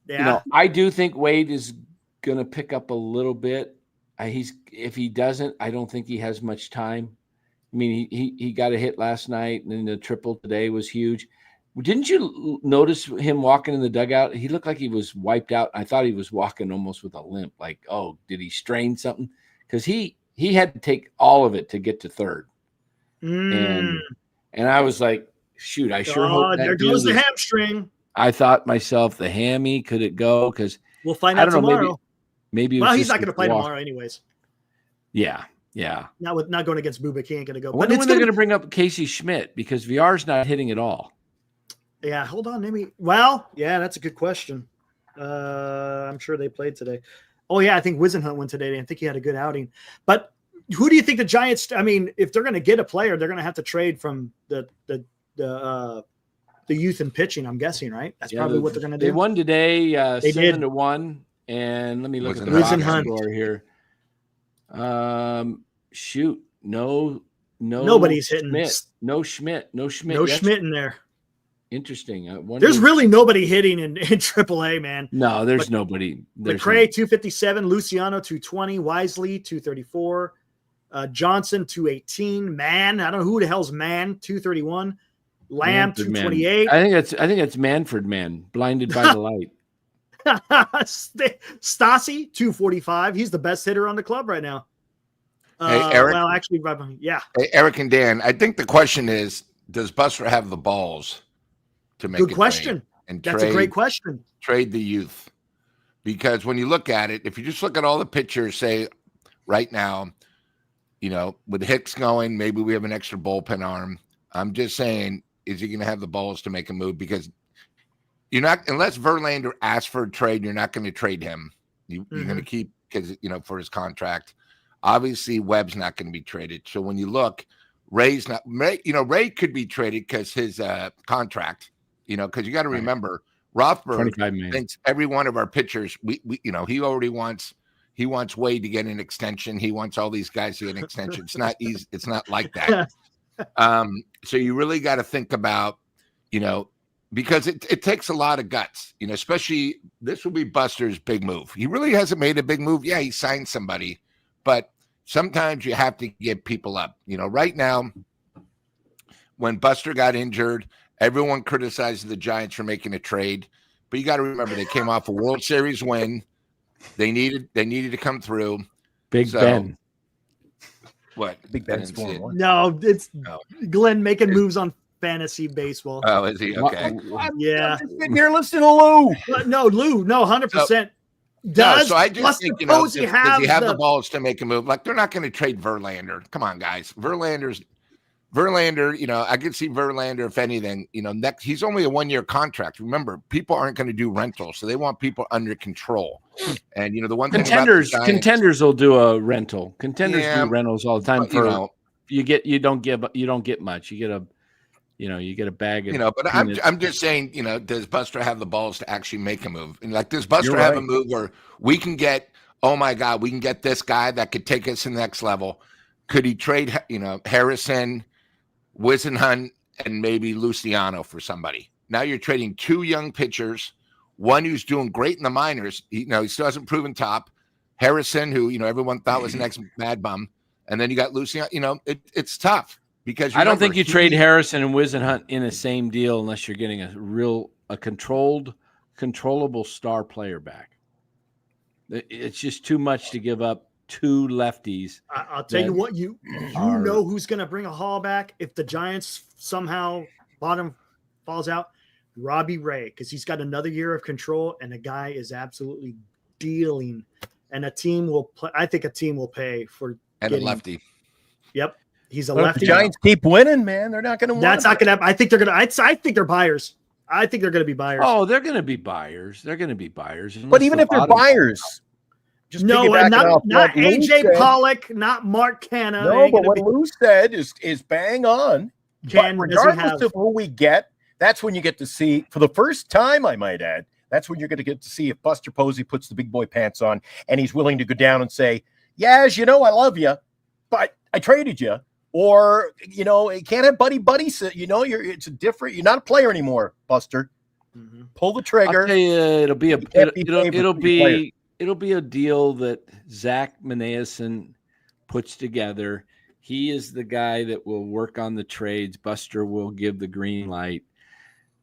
Yeah. I do think Wade is going to pick up a little bit. If he doesn't, I don't think he has much time. I mean, he got a hit last night, and then the triple today was huge. Didn't you notice him walking in the dugout? He looked like he was wiped out. I thought he was walking almost with a limp. Like, oh, did he strain something? Because he had to take all of it to get to third. And I was like, shoot, I sure hope that there goes the hamstring. I thought myself, the hammy, could it go? Because we'll find out tomorrow. Maybe he's not going to play tomorrow anyways. Yeah. Not going against Bubik, he ain't going to go. I wonder when they're going to bring up Casey Schmidt, because VR's not hitting at all. Yeah, hold on, that's a good question. I'm sure they played today. Oh yeah, I think Wisenhunt went today. I think he had a good outing. But who do you think the Giants? I mean, if they're going to get a player, they're going to have to trade from the youth and pitching. I'm guessing, right? That's probably what they're going to do. They won today, they 7-1. And let me look at the box score here. Shoot, no, nobody's hitting. No Schmidt in there. Interesting. There's really nobody hitting in AAA, man. No, there's nobody. McRae 257, Luciano 220, Wisely 234, Johnson 218, Mann. I don't know who the hell's Mann 231, Lamb 228. I think that's Manfred Man, blinded by the light. Stassi 245. He's the best hitter on the club right now. Hey, Eric. Well, actually, yeah. Hey, Eric and Dan, I think the question is, does Buster have the balls to make good question? That's a great question. Trade the youth, because when you look at it, if you just look at all the pitchers, say right now, with Hicks going, maybe we have an extra bullpen arm. I'm just saying, is he going to have the balls to make a move? Because you're not, unless Verlander asks for a trade, you're not going to trade him. You're going to keep, because for his contract. Obviously, Webb's not going to be traded. So when you look, Ray's not. Ray could be traded because his contract. Because you got to remember, Rothberg 25 million. thinks every one of our pitchers, we he already wants Wade to get an extension. He wants all these guys to get an extension. It's not easy. It's not like that. So you really got to think about, because it takes a lot of guts, especially this will be Buster's big move. He really hasn't made a big move. Yeah, he signed somebody, but sometimes you have to get people up. Right now, when Buster got injured, everyone criticized the Giants for making a trade, but you got to remember they came off a World Series win. They needed to come through. Big Ben. What? Big Ben's scoring one. No, it's Glenn making moves on fantasy baseball. Oh, is he? Okay. Yeah. You're listening to Lou. No, Lou. No, 100%. So I just think, does he have the the balls to make a move? Like, they're not going to trade Verlander. Come on, guys. Verlander, I could see Verlander, if anything, next, he's only a 1-year contract. Remember, people aren't going to do rentals, so they want people under control. And the one thing contenders will do a rental. Contenders do rentals all the time. You don't get much. You get a bag of but I'm just saying, does Buster have the balls to actually make a move? And does Buster have a move where we can get, oh my God, we can get this guy that could take us to the next level? Could he trade, Harrison, Wisenhunt, and maybe Luciano for somebody? Now you're trading 2 young pitchers, one who's doing great in the minors. He still hasn't proven top. Harrison, who, everyone thought was the next Mad Bum. And then you got Luciano. It's tough. Because I don't think you trade Harrison and Wisenhunt in the same deal unless you're getting a controllable star player back. It's just too much to give up 2 lefties. I'll tell you what, you know who's going to bring a haul back if the Giants somehow bottom falls out? Robbie Ray, because he's got another year of control, and the guy is absolutely dealing. And a team will play. I think a team will pay for a lefty. Yep. He's a lefty. lefty. The Giants keep winning, man. They're not going to win. That's not going to happen. I think they're going to. I think they're buyers. I think they're going to be buyers. Oh, they're going to be buyers. They're going to be buyers. But even if they're buyers, just not AJ Pollock, not Mark Canna. No, but what Lou said is bang on. But regardless of who we get, that's when you get to see, for the first time, I might add, that's when you're going to get to see if Buster Posey puts the big boy pants on and he's willing to go down and say, yeah, as you know, I love you, but I traded you. Or, you can't have buddy. You're not a player anymore, Buster. Mm-hmm. Pull the trigger. I'll tell you, it'll be a deal that Zach Menaeson puts together. He is the guy that will work on the trades. Buster will give the green light.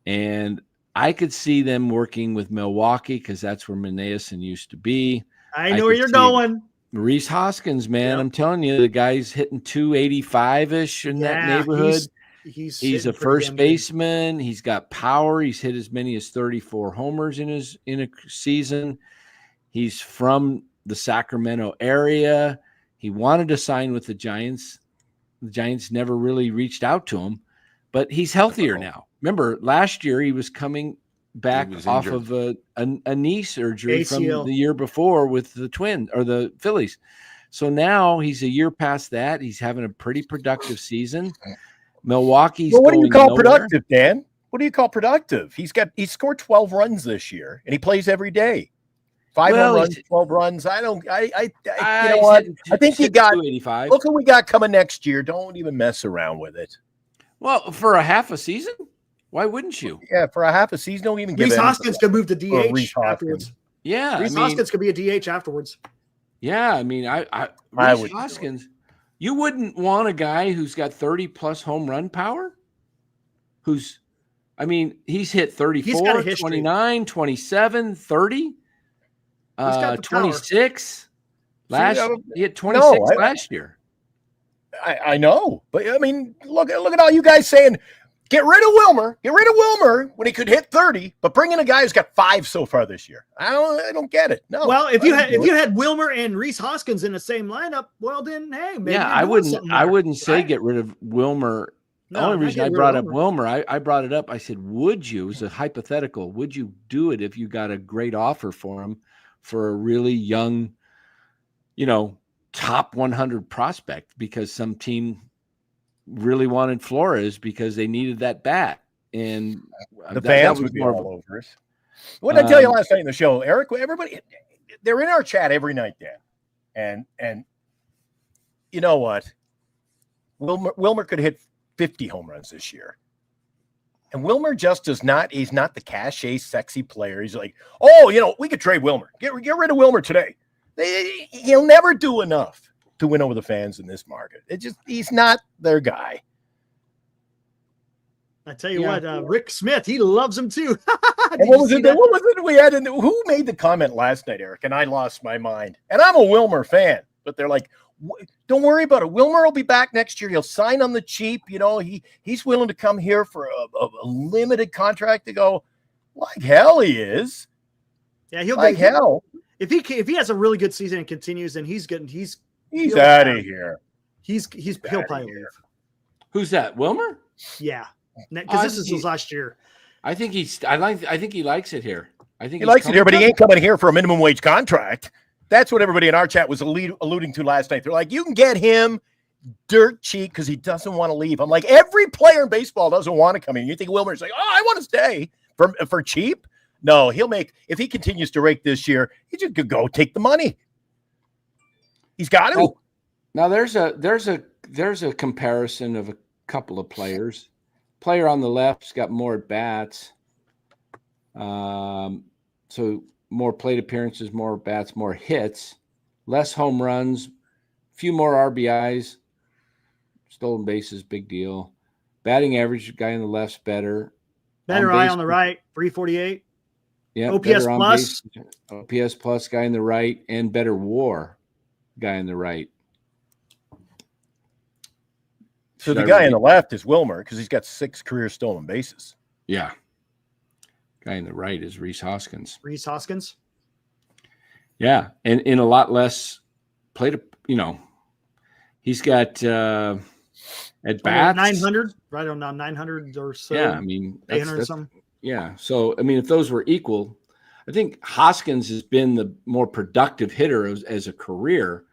And I could see them working with Milwaukee because that's where Menaeson used to be. I know where you're going. Rhys Hoskins, man, I'm telling you, the guy's hitting 285-ish in that neighborhood. He's a first baseman. He's got power. He's hit as many as 34 homers in a season. He's from the Sacramento area. He wanted to sign with the Giants. The Giants never really reached out to him, but he's healthier now. Remember, last year he was coming back off of a knee surgery ACL from the year before with the Twins or the Phillies. So now he's a year past that. He's having a pretty productive season. Milwaukee's what do you call productive, Dan? What do you call productive? He scored 12 runs this year and he plays every day. 5 runs, 12 runs. You know what? I think you got 285. Look what we got coming next year. Don't even mess around with it. Well, for a half a season? Why wouldn't you? Yeah, for a half a season, don't even give Rhys Hoskins could move to DH afterwards. Yeah. Rhys Hoskins could be a DH afterwards. Yeah, I mean, Rhys Hoskins, you wouldn't want a guy who's got 30-plus home run power? He's hit 34, 29, 27, 30, 26. He hit 26 last year. I know, but I mean, look at all you guys saying, get rid of Wilmer when he could hit 30, but bring in a guy who's got 5 so far this year. I don't get it. No. Well, if you had Wilmer and Rhys Hoskins in the same lineup, well then, hey, maybe I wouldn't say get rid of Wilmer. The only reason I brought up Wilmer, I brought it up. I said, would you? It was a hypothetical. Would you do it if you got a great offer for him for a really young, top 100 prospect? Because some team really wanted Flores because they needed that bat, and the fans would be all over us. What did I tell you last night in the show, Eric? Everybody, they're in our chat every night, Dan. And you know what? Wilmer could hit 50 home runs this year. And Wilmer just does not, he's not the cachet, sexy player. He's like, oh, we could trade Wilmer. Get rid of Wilmer today. He'll never do enough to win over the fans in this market. He's not their guy. I tell you what, Rick Smith, he loves him too. And what was it we had? Who made the comment last night, Eric? And I lost my mind. And I'm a Wilmer fan, but they're like, don't worry about it. Wilmer will be back next year. He'll sign on the cheap. He's willing to come here for a limited contract to go. Like hell, he is. Yeah, he'll like hell. If he has a really good season and continues, then he's out of here. He'll probably leave. Who's that? Wilmer? Yeah, because this is his last year. I think I think he likes it here. I think he likes it here, but he ain't coming here for a minimum wage contract. That's what everybody in our chat was alluding to last night. They're like, you can get him dirt cheap because he doesn't want to leave. I'm like, every player in baseball doesn't want to come in. You think Wilmer's like, oh, I want to stay for cheap? No, he'll make, if he continues to rake this year, he just could go take the money. He's got to. Oh, now there's a comparison of a couple of players. Player on the left's got more at bats. So more plate appearances, more bats, more hits, less home runs, few more RBIs, stolen bases, big deal. Batting average, guy on the left's better. Better eye on the right, 348. Yeah, OPS plus. OPS plus, guy on the right, and better WAR, guy on the right. So the guy on the left is Wilmer because he's got 6 career stolen bases. Yeah. Guy on the right is Rhys Hoskins. Rhys Hoskins? Yeah, and in a lot less plate, he's got at bats 900, right on 900 or so. Yeah, I mean 800 or something. Yeah, so I mean, if those were equal, I think Hoskins has been the more productive hitter as a career.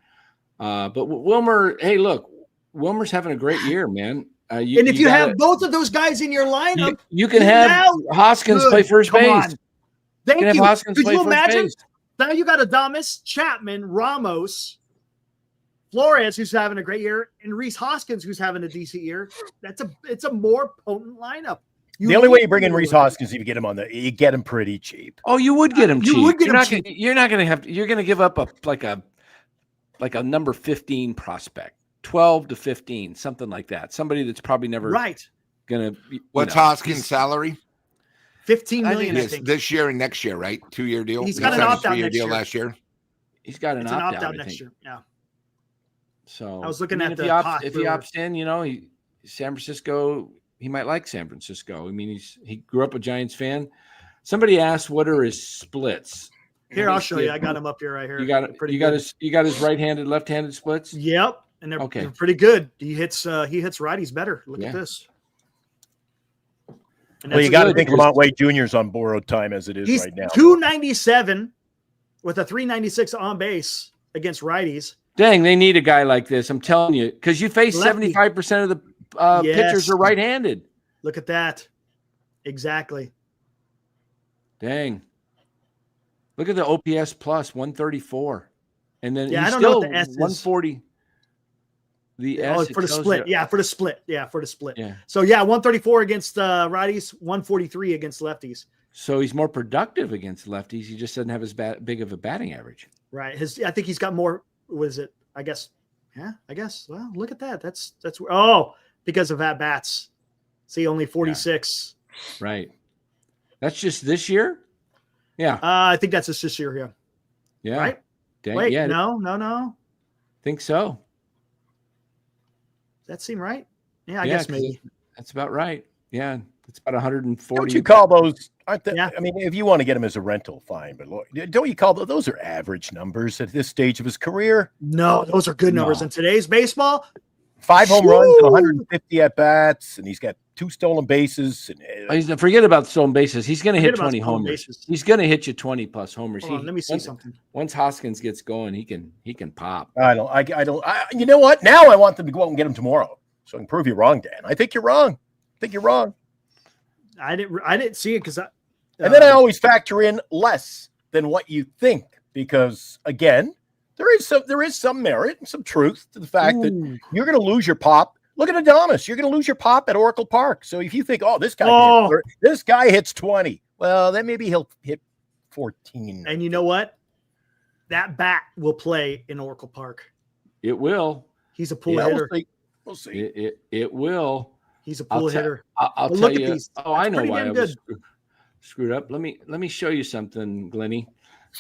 But Wilmer, hey, look, Wilmer's having a great year, man. And if you have both of those guys in your lineup, you can have Hoskins play first base. Thank you. Could you imagine? Now you got Adames, Chapman, Ramos, Flores, who's having a great year, and Rhys Hoskins, who's having a decent year. It's a more potent lineup. The only way you bring in Rhys Hoskins, you get him pretty cheap. Oh, you would get him cheap. You would get him cheap. You're not going to give up a number 15 prospect. 12 to 15, something like that. Somebody that's probably never going to. What's Hoskins' salary? $15 million, I think. This year and next year, right? 2-year deal. He's got an opt-out next year. Last year. He's got an opt-out next year. Yeah. So I was looking at if he opts in, San Francisco, he might like San Francisco. I mean, he grew up a Giants fan. Somebody asked, what are his splits? Here, I'll show you. I got him up here right here. You got his right-handed, left-handed splits? Yep. And they're pretty good. He hits righties better. Look at this. Well, you got to think Lamont Wade Jr.'s on borrowed time as it is right now. 297 with a 396 on base against righties. Dang, they need a guy like this. I'm telling you, because you face 75% of the pitchers are right-handed. Look at that. Exactly. Dang. Look at the OPS plus 134, and then I don't know what the S is. 140. The S for the split. For the split. Yeah. So 134 against righties, 143 against lefties. So he's more productive against lefties. He just doesn't have as big of a batting average. Right. I think he's got more. What is it? I guess. Yeah. I guess. Well, look at that. That's because of at bats. See, only 46. Yeah. Right. That's just this year. Yeah. I think that's just this year. Yeah. Yeah. Right. Dang, Wait. yeah. No. Think so. That seem right? Yeah, I guess maybe. That's about right. Yeah, it's about 140. Don't you call those? I mean, if you want to get him as a rental, fine. But look, don't you call those are average numbers at this stage of his career? No, those are good numbers in today's baseball. 5 home runs, 150 at bats, and he's got 2 stolen bases. And forget about stolen bases. He's going to hit 20 homers. He's going to hit you 20 plus homers. Hold on, let me see something. Once Hoskins gets going, he can pop. I don't. You know what? Now I want them to go out and get him tomorrow, so I can prove you wrong, Dan. I think you're wrong. I didn't see it because And then I always factor in less than what you think, because again, there is some merit and some truth to the fact that you're going to lose your pop. Look at Adames. You're going to lose your pop at Oracle Park. So if you think, this guy hits 20, well, then maybe he'll hit 14. And you know what? That bat will play in Oracle Park. It will. He's a pull hitter. We'll see. It will. He's a pull hitter. I'll tell you. I know why I was screwed up. Let me show you something, Glennie.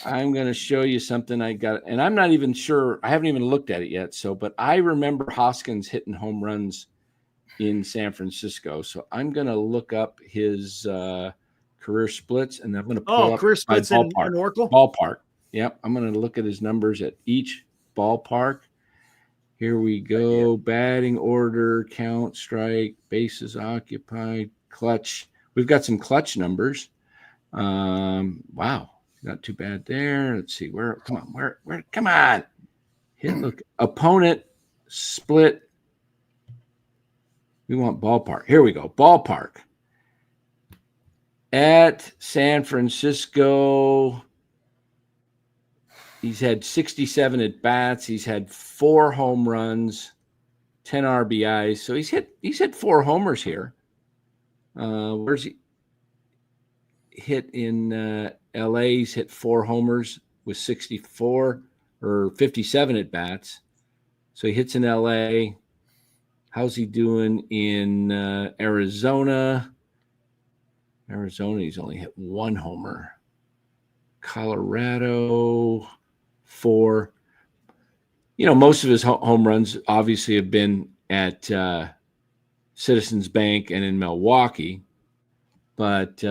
I'm going to show you something I got, and I'm not even sure. I haven't even looked at it yet. But I remember Hoskins hitting home runs in San Francisco. So I'm going to look up his career splits, and I'm going to pull up career splits in Oracle ballpark. Yep, I'm going to look at his numbers at each ballpark. Here we go. Batting order, count, strike, bases occupied, clutch. We've got some clutch numbers. Wow. Not too bad there. Let's see. Come on. Look. Opponent split. We want ballpark. Here we go. Ballpark. At San Francisco, he's had 67 at bats. He's had 4 home runs, 10 RBIs. So he's hit 4 homers here. Where's he? Hit in LA. He's hit 4 homers with 64 or 57 at bats. So he hits in LA. How's he doing in Arizona? Arizona, he's only hit 1 homer. Colorado, 4. Most of his home runs obviously have been at Citizens Bank and in Milwaukee. But,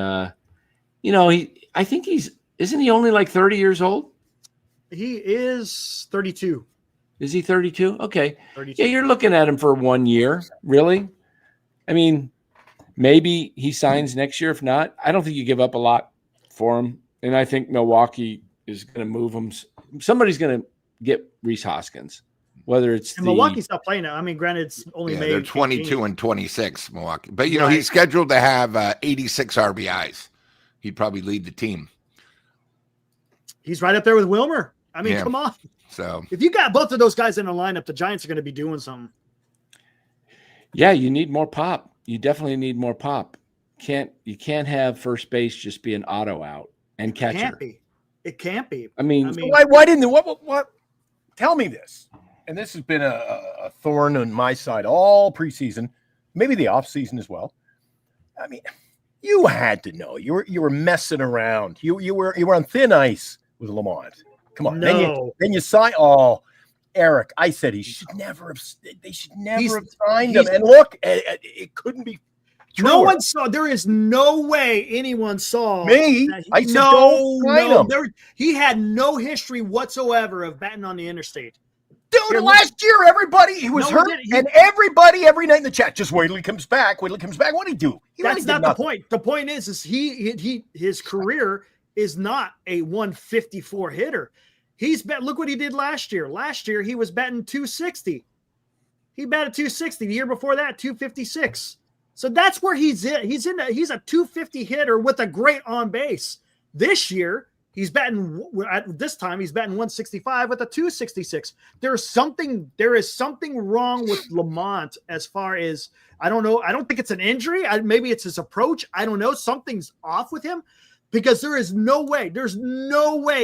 I think isn't he only like 30 years old? He is 32. Is he 32? Okay. 32. Yeah, you're looking at him for 1 year. Really? I mean, maybe he signs next year. If not, I don't think you give up a lot for him. And I think Milwaukee is going to move him. Somebody's going to get Rhys Hoskins, whether it's Milwaukee's not playing now. I mean, granted, it's only May. They're 22 and 26, Milwaukee. But, he's scheduled to have 86 RBIs. He'd probably lead the team. He's right up there with Wilmer. I mean, come on. So if you got both of those guys in the lineup, the Giants are going to be doing something. Yeah, you need more pop. You definitely need more pop. You can't have first base just be an auto out and catcher. It can't be. I mean why didn't what? Tell me this. And this has been a thorn on my side all preseason, maybe the off season as well. I mean, you had to know you were messing around. You were on thin ice with Lamont. Come on. No. Then you sign. Oh, Eric, I said they should never have signed him. And look, it couldn't be truer. No one saw. There is no way anyone saw me. I said don't sign him. He had no history whatsoever of batting on the interstate. Dude, last year, everybody, he was hurt, and everybody every night in the chat, just wait till he comes back. What did he do? That's not the point. The point is his career is not a 154 hitter. Look what he did last year. Last year, he was batting 260. He batted 260. The year before that, 256. So that's where he's at. He's a 250 hitter with a great on base. This year, he's batting 165 with a 266. There is something wrong with Lamont as far as, I don't know. I don't think it's an injury. Maybe it's his approach. I don't know. Something's off with him, because there's no way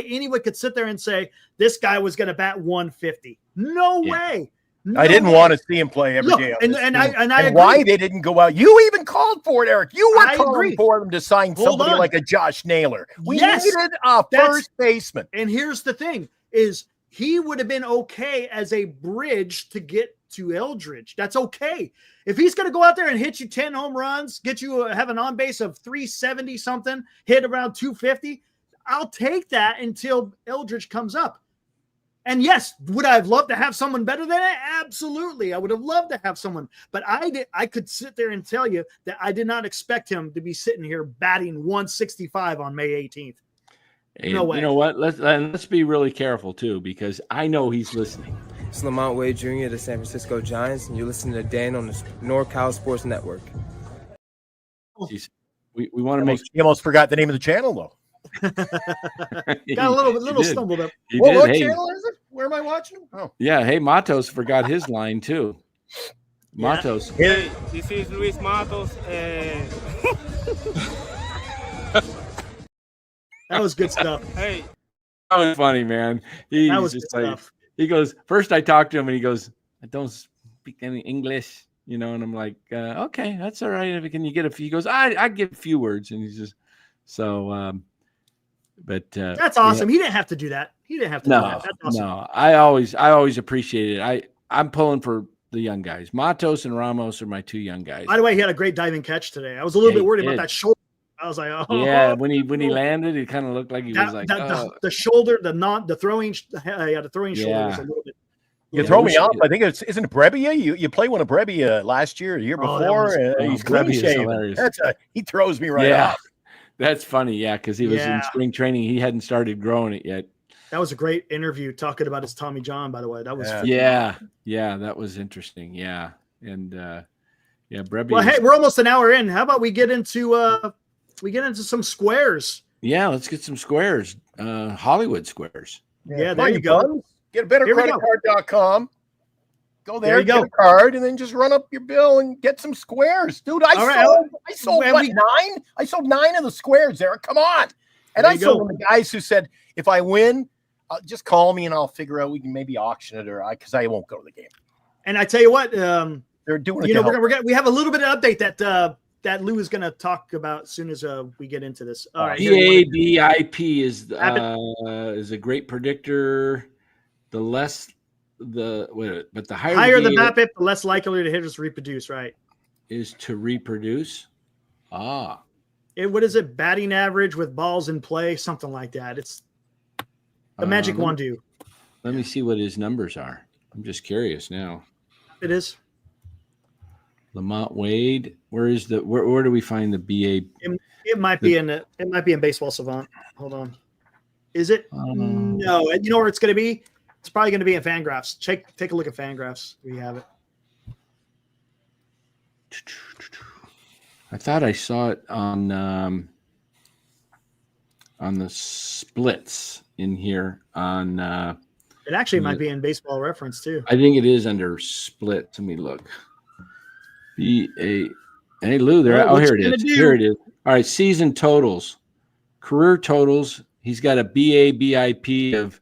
anyone could sit there and say this guy was going to bat 150. No way. No I didn't want to see him play every day. And I agree. Why they didn't go out? You even called for it, Eric. You were calling for them to sign somebody like a Josh Naylor. We needed a first baseman. And here's the thing: is he would have been okay as a bridge to get to Eldridge. That's okay. If he's going to go out there and hit you 10 home runs, get you have an on base of 370 something, hit around 250, I'll take that until Eldridge comes up. And yes, would I have loved to have someone better than that? Absolutely. I would have loved to have someone. But I could sit there and tell you that I did not expect him to be sitting here batting 165 on May 18th. No way. You know what? Let's be really careful, too, because I know he's listening. It's Lamont Wade Jr. of the San Francisco Giants, and you're listening to Dan on the NorCal Sports Network. we want to make. You almost forgot the name of the channel, though. Got a little stumbled up. What channel is it? Where am I watching? Oh, yeah. Hey, Matos forgot his line too. Matos. Hey, this is Luis Matos. That was good stuff. Hey, That was funny, man. That was just good like stuff. he goes. First, I talked to him, and he goes, "I don't speak any English," and I'm like, "Okay, that's all right. Can you get a few?" He goes, "I get a few words," and he's just so. But That's awesome. He didn't have to do that. He didn't have to do that. That's awesome. No. I always appreciate it. I'm pulling for the young guys. Matos and Ramos are my two young guys. By the way, he had a great diving catch today. I was a little bit worried about that shoulder. I was like, oh yeah. When he landed, it kind of looked like he was like the shoulder, the throwing shoulder was a little bit. You throw me off. I think isn't it Brebbia? You played one of Brebbia last year, the year before. He's clean shaven. He throws me right off. That's funny, yeah, because he was in spring training. He hadn't started growing it yet. That was a great interview talking about his Tommy John, by the way. That was yeah, that was interesting. Yeah. And Brebbia. Well, hey, we're almost an hour in. How about we get into some squares? Yeah, let's get some squares. Hollywood squares. Yeah, there you go. Get a bettercreditcard.com. Go there, get a card, and then just run up your bill and get some squares. Dude, I sold 9? I sold 9 of the squares, Eric. Come on. And I sold one of the guys who said, if I win, just call me and I'll figure out we can maybe auction it because I won't go to the game. And I tell you what, they're doing it. We have a little bit of update that Lou is going to talk about as soon as we get into this. All right. BABIP is a great predictor. The higher the BABIP, the less likely the hitters reproduce, right? Is to reproduce. What is it? Batting average with balls in play, something like that. It's the magic one do. Let me see what his numbers are. I'm just curious now. It is. Lamont Wade. Where do we find the BA? It might be in Baseball Savant. Hold on. Is it? No. You know where it's going to be? It's probably going to be in Fangraphs. Take a look at Fangraphs. We have it. I thought I saw it on the splits in here. It actually might be in Baseball Reference too. I think it is under split. Let me look. Hey Lou, there. Here it is. Here it is. All right, season totals, career totals. He's got a BABIP of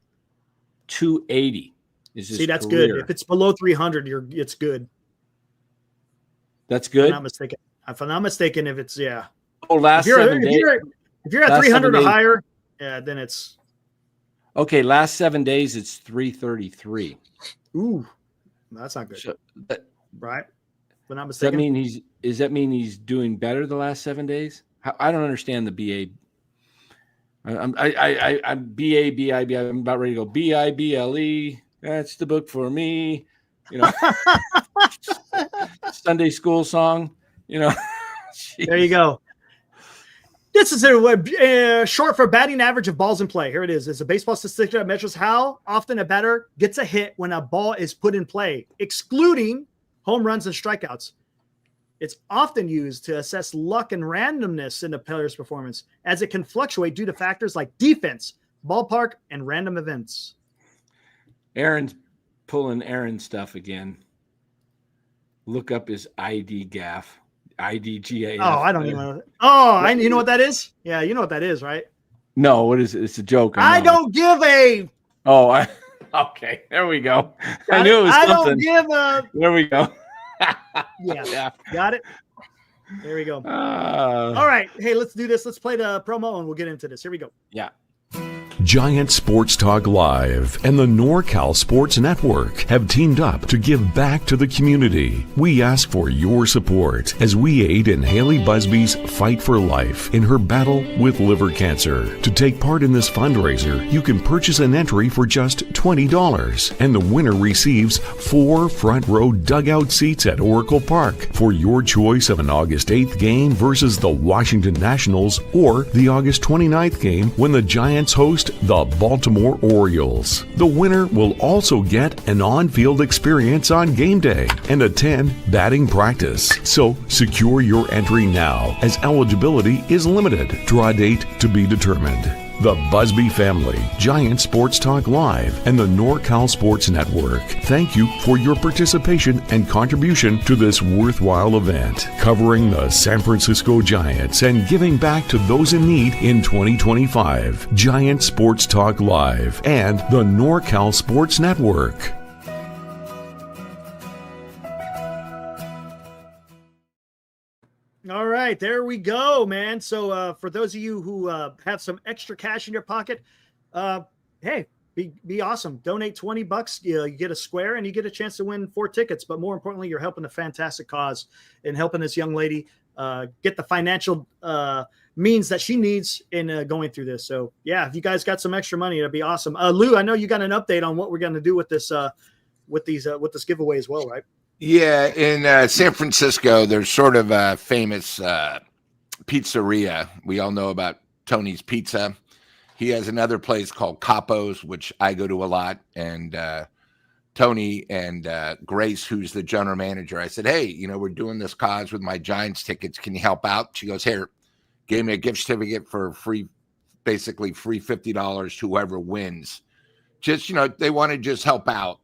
280. See, that's good. If it's below 300, it's good. That's good. If I'm not mistaken, if it's last 7 days. If you're at 300 or higher, then it's okay. Last 7 days, it's 333. Ooh, that's not good. So right? If I'm not mistaken. Does that mean he's doing better the last 7 days? I don't understand the BA. I'm BABIB. I'm about ready to go BIBLE. That's the book for me. Sunday school song. There you go. This is short for batting average of balls in play. Here it is. It's a baseball statistic that measures how often a batter gets a hit when a ball is put in play, excluding home runs and strikeouts. It's often used to assess luck and randomness in a player's performance, as it can fluctuate due to factors like defense, ballpark, and random events. Aaron's pulling Aaron stuff again. Look up his ID gaff. IDGAF. Oh, I don't even know. Oh, you know what that is? Yeah, you know what that is, right? No, what is it? It's a joke. I don't give a. Oh, okay. There we go. I knew it was something. I don't give a. There we go. Yeah. Got it. There we go. All right. Hey, let's do this. Let's play the promo and we'll get into this. Here we go. Yeah. Giant Sports Talk Live and the NorCal Sports Network have teamed up to give back to the community. We ask for your support as we aid in Haley Busby's fight for life in her battle with liver cancer. To take part in this fundraiser, you can purchase an entry for just $20, and the winner receives 4 front row dugout seats at Oracle Park for your choice of an August 8th game versus the Washington Nationals or the August 29th game when the Giants host the Baltimore Orioles. The winner will also get an on-field experience on game day and attend batting practice. So secure your entry now, as eligibility is limited. Draw date to be determined. The Busby family, Giant Sports Talk Live, and the NorCal Sports Network thank you for your participation and contribution to this worthwhile event, covering the San Francisco Giants and giving back to those in need in 2025. Giant Sports Talk Live and the NorCal Sports Network. All right, there we go, man. So for those of you who have some extra cash in your pocket, hey, be awesome. Donate $20. You get a square and you get a chance to win 4 tickets. But more importantly, you're helping a fantastic cause and helping this young lady get the financial means that she needs in going through this. So yeah, if you guys got some extra money, it'd be awesome. Lou, I know you got an update on what we're going to do with this with this giveaway as well, right? Yeah, in San Francisco, there's sort of a famous pizzeria. We all know about Tony's Pizza. He has another place called Capo's, which I go to a lot. And Tony and Grace, who's the general manager, I said, hey, we're doing this cause with my Giants tickets. Can you help out? She goes, here, gave me a gift certificate for basically free $50 to whoever wins. Just, they want to just help out.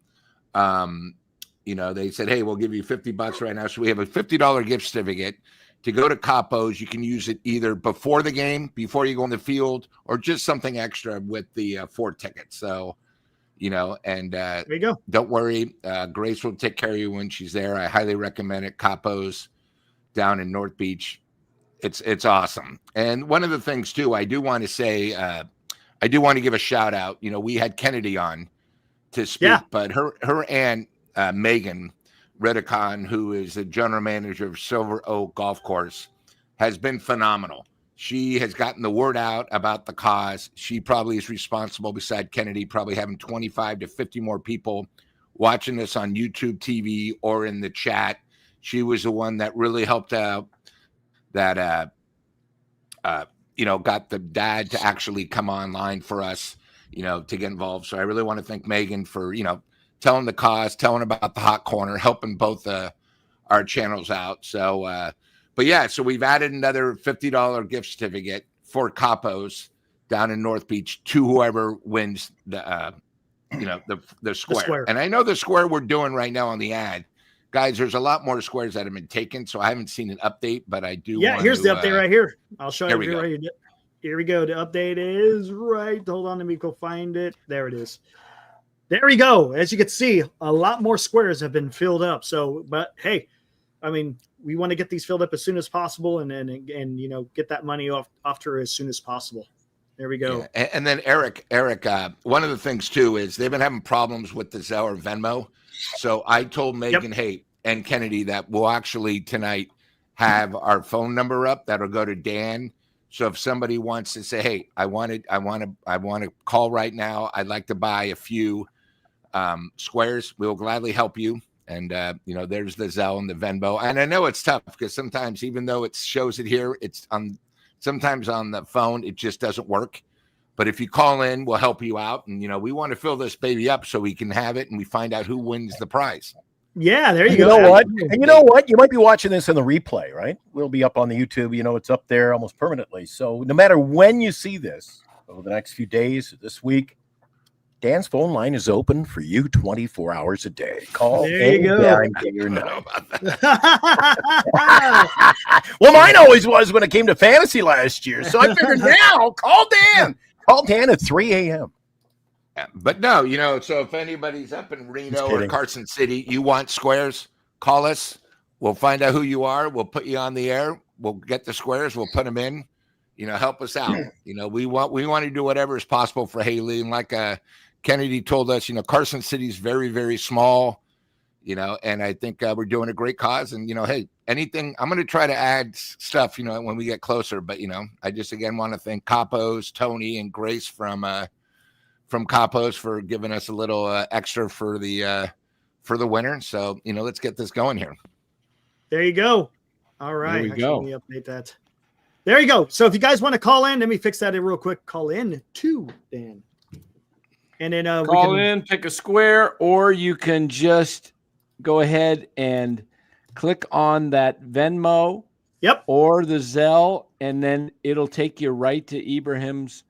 They said, hey, we'll give you $50 right now. So we have a $50 gift certificate to go to Capo's. You can use it either before the game, before you go on the field, or just something extra with the 4 tickets. So, and there you go. Don't worry. Grace will take care of you when she's there. I highly recommend it. Capo's down in North Beach. It's awesome. And one of the things, too, I do want to say, I do want to give a shout out. We had Kennedy on to speak, but her aunt, Megan Redicon, who is the general manager of Silver Oak Golf Course, has been phenomenal. She has gotten the word out about the cause. She probably is responsible, beside Kennedy, probably having 25 to 50 more people watching this on YouTube TV or in the chat. She was the one that really helped out, that got the dad to actually come online for us, to get involved. So I really want to thank Megan for, telling the cause, telling about the hot corner, helping both our channels out. So, so we've added another $50 gift certificate for Capo's down in North Beach to whoever wins the square. And I know the square we're doing right now on the ad, guys, there's a lot more squares that have been taken. So I haven't seen an update, but I do. Yeah, here's the update right here. I'll show you. Here we go. The update is right. Hold on, let me go find it. There it is. There we go. As you can see, a lot more squares have been filled up. So, but hey, I mean, we want to get these filled up as soon as possible, and get that money off to her as soon as possible. There we go. Yeah. And then Eric, one of the things too is they've been having problems with the Zelle or Venmo. So I told Megan, hey, and Kennedy, that we'll actually tonight have our phone number up that'll go to Dan. So if somebody wants to say, hey, I want to call right now, I'd like to buy a few squares, we will gladly help you. And there's the Zelle and the Venmo. And I know it's tough because sometimes, even though it shows it here, it's sometimes on the phone it just doesn't work. But if you call in, we'll help you out. And we want to fill this baby up so we can have it and we find out who wins the prize. Yeah, there you go. You know what? And you know what? You might be watching this in the replay, right? We'll be up on the YouTube. It's up there almost permanently. So no matter when you see this, over the next few days, this week, Dan's phone line is open for you 24 hours a day. Call any day or night. Well, mine always was when it came to fantasy last year. So I figured now, call Dan. Call Dan at 3 a.m. Yeah, but no, so if anybody's up in Reno or Carson City, you want squares, call us. We'll find out who you are. We'll put you on the air. We'll get the squares. We'll put them in. Help us out. We want to do whatever is possible for Haley. And like Kennedy told us, Carson City is very, very small, and I think we're doing a great cause. And, hey, anything, I'm going to try to add stuff, when we get closer. But, I just, again, want to thank Capo's, Tony, and Grace from Capo's for giving us a little extra for the winner. So, let's get this going here. There you go. All right. There we go. Let me update that. There you go. So if you guys want to call in, let me fix that in real quick. Call in to Dan. And then call in, pick a square, or you can just go ahead and click on that Venmo. Yep. Or the Zelle, and then it'll take you right to Ibrahim's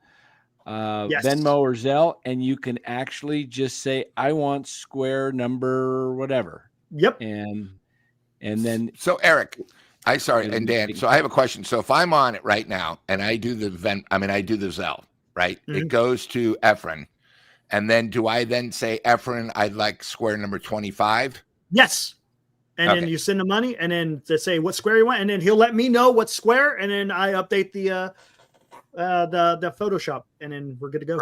Venmo or Zelle, and you can actually just say, I want square number whatever. Yep. And then so Eric, and Dan, so I have a question. So if I'm on it right now and I do the I do the Zelle, right? Mm-hmm. It goes to Efren. And then do I then say, Efren, I'd like square number 25? Yes. And then you send the money, and then to say what square you want, and then he'll let me know what square, and then I update the Photoshop, and then we're good to go.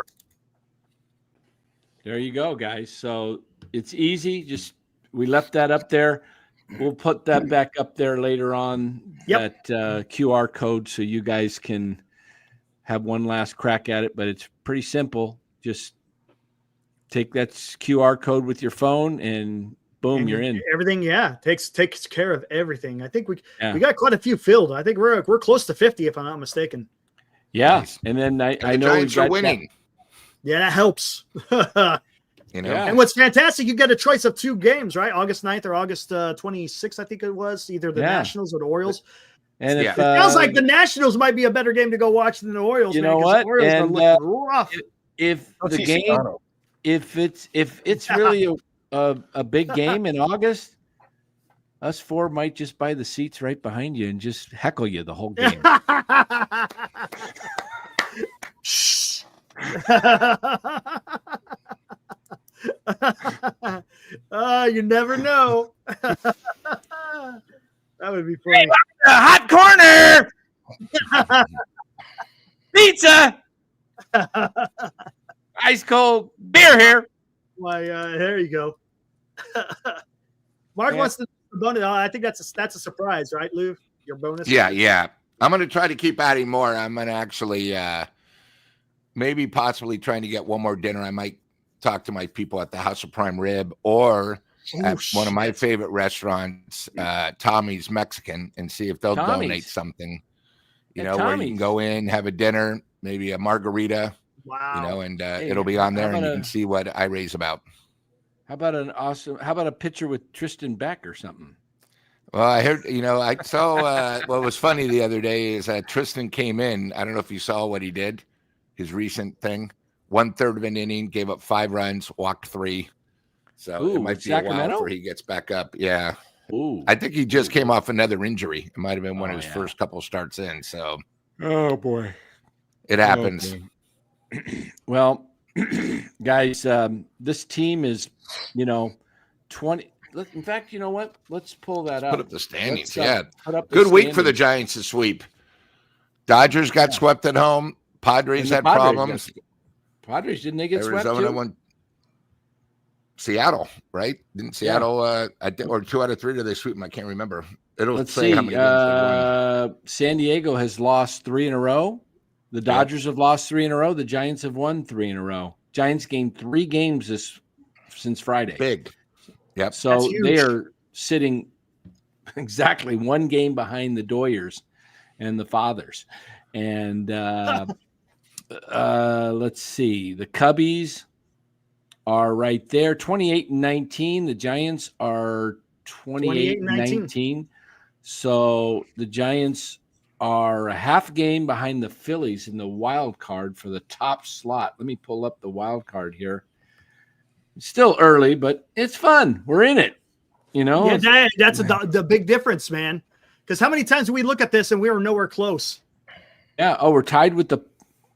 There you go, guys. So it's easy. Just we left that up there. We'll put that back up there later on. That QR code, so you guys can have one last crack at it. But it's pretty simple. Just take that QR code with your phone and boom, you're in. Everything, takes care of everything. I think we got quite a few filled. I think we're close to 50, if I'm not mistaken. Yeah, nice. And then I know Giants are winning. Yeah, that helps. And what's fantastic, you get a choice of 2 games, right? August 9th or August 26th, I think it was, either the Nationals or the Orioles. And it sounds like the Nationals might be a better game to go watch than the Orioles. You know what? The Orioles are looking rough. If the game, if it's really a big game in August, us 4 might just buy the seats right behind you and just heckle you the whole game. You never know. That would be funny. Hot corner. Pizza. Ice cold beer here. Why? There you go. Mark wants the bonus. I think that's a surprise, right, Lou? Your bonus. Yeah. I'm going to try to keep adding more. I'm going to actually maybe possibly trying to get one more dinner. I might talk to my people at the House of Prime Rib or at one of my favorite restaurants, Tommy's Mexican, and see if they'll donate something. Where you can go in, have a dinner, maybe a margarita. Wow. And it'll be on there, and you can see what I raise about. How about a picture with Tristan Beck or something? Well, I heard, I saw what was funny the other day is Tristan came in. I don't know if you saw what he did, his recent thing. 1/3 of an inning, gave up 5 runs, walked 3. So it might be a while before he gets back up. Yeah. Ooh. I think he just came off another injury. It might have been one of his first couple starts in. So. Oh, boy. It happens. Well, guys, this team is, 20. In fact, you know what? Let's pull that up. Put up the standings. Put up good week for the Giants to sweep. Dodgers got swept at home. Padres had problems. Padres, didn't they get swept too? Won. Seattle, right? Didn't Seattle or 2 out of 3? Did they sweep them? I can't remember. Let's see. How many San Diego has lost 3 in a row. The Dodgers have lost 3 in a row. The Giants have won 3 in a row. Giants gained 3 games since Friday. Big. Yep. So they are sitting exactly 1 game behind the Doyers and the Fathers. And let's see. The Cubbies are right there, 28-19. The Giants are 28-19. So the Giants are a half game behind the Phillies in the wild card for the top slot. Let me pull up the wild card here. It's still early, but it's fun. We're in it, Yeah, that's the big difference, man. Because how many times do we look at this and we were nowhere close? Yeah. Oh, we're tied with the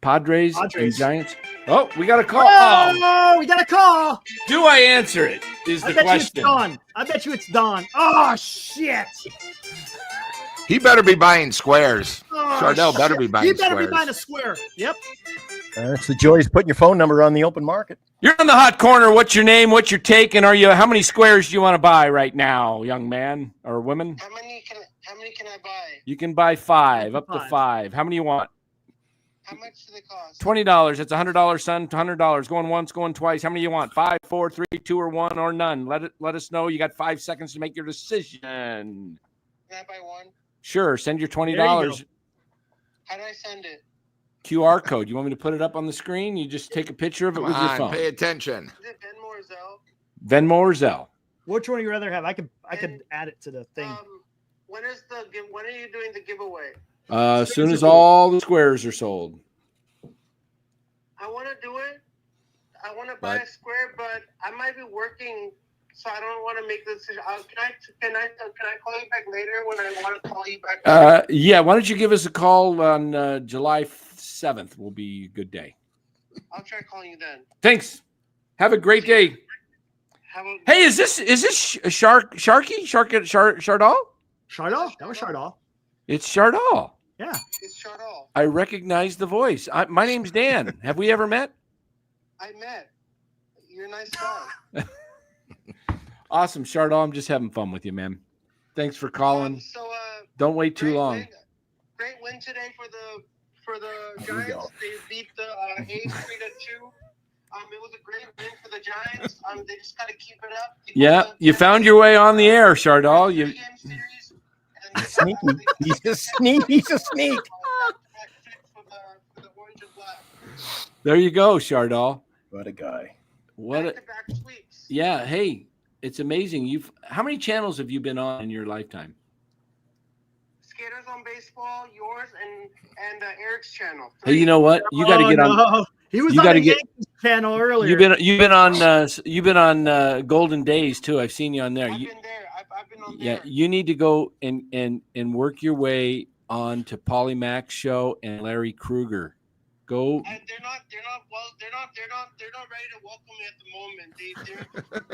Padres. And Giants. Oh, we got a call. Oh, we got a call. Do I answer it? Is the question. I bet you it's Don. Oh, shit. He better be buying squares. Oh, Chardell better be buying squares. He better be buying a square. Yep. That's the joys of putting your phone number on the open market. You're in the hot corner. What's your name? What's your take? And how many squares do you want to buy right now, young man or woman? How many can I buy? You can buy 5, up to 5. How many you want? How much do they cost? $20. It's $100, son. $100. Going once, going twice. How many you want? 5, 4, 3, 2, or 1, or none. Let us know. You got 5 seconds to make your decision. Can I buy 1? Sure. Send your $20. How do I send it? QR code. You want me to put it up on the screen? You just take a picture of it Come with your on, phone. pay attention. Is it Venmo or Zelle? Venmo or Zelle? Which one do you rather have? I could add it to the thing. When are you doing the giveaway? As soon as all the squares are sold. I want to do it. I want to buy a square, but I might be working, so I don't want to make the decision. Can I call you back later when I want to call you back? Yeah. Why don't you give us a call on July 7th? Will be a good day. I'll try calling you then. Thanks. Have a great day. Hey, is this Sharky Chardal? Chardal? That was Chardal. It's Chardal. Yeah. It's Chardal. I recognize the voice. My name's Dan. Have we ever met? I met. You're a nice guy. Awesome, Chardal. I'm just having fun with you, man. Thanks for calling. Don't wait too long. Great win today for the Giants. They beat the A's 3-2. It was a great win for the Giants. They just got to keep it up. Yeah, you found your way on the air, Chardal. Sneaky. He's a sneak. He's a sneak. There you go, Chardal. What a guy. Yeah, hey, it's amazing. How many channels have you been on in your lifetime? Skaters on Baseball, yours, and Eric's channel. Hey, you know what? You got to get on. He was on the Yankees channel earlier. You've been on Golden Days too. I've seen you on there. I've been there. I've been on there. Yeah, you need to go and work your way on to Polly Mac's show and Larry Krueger. Go. They're not ready to welcome me at the moment. They're very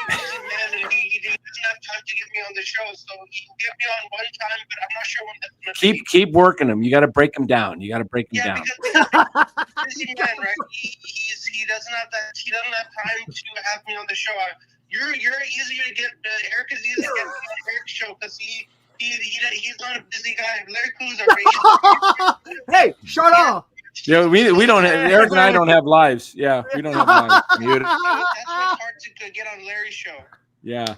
busy man, and he doesn't have time to get me on the show. So he can get me on one time, but I'm not sure when that's going to be. Keep working them. You got to break them down. Yeah, because busy man, right? He doesn't have that. He doesn't have time to have me on the show. You're easier to get. Eric is easier to get me on Eric's show because he's not a busy guy. Larry Krueger. Hey, shut up. Yeah, we don't have, Eric and I don't have lives. Yeah, we don't have lives. That's why it's hard to get on Larry's show. Yeah.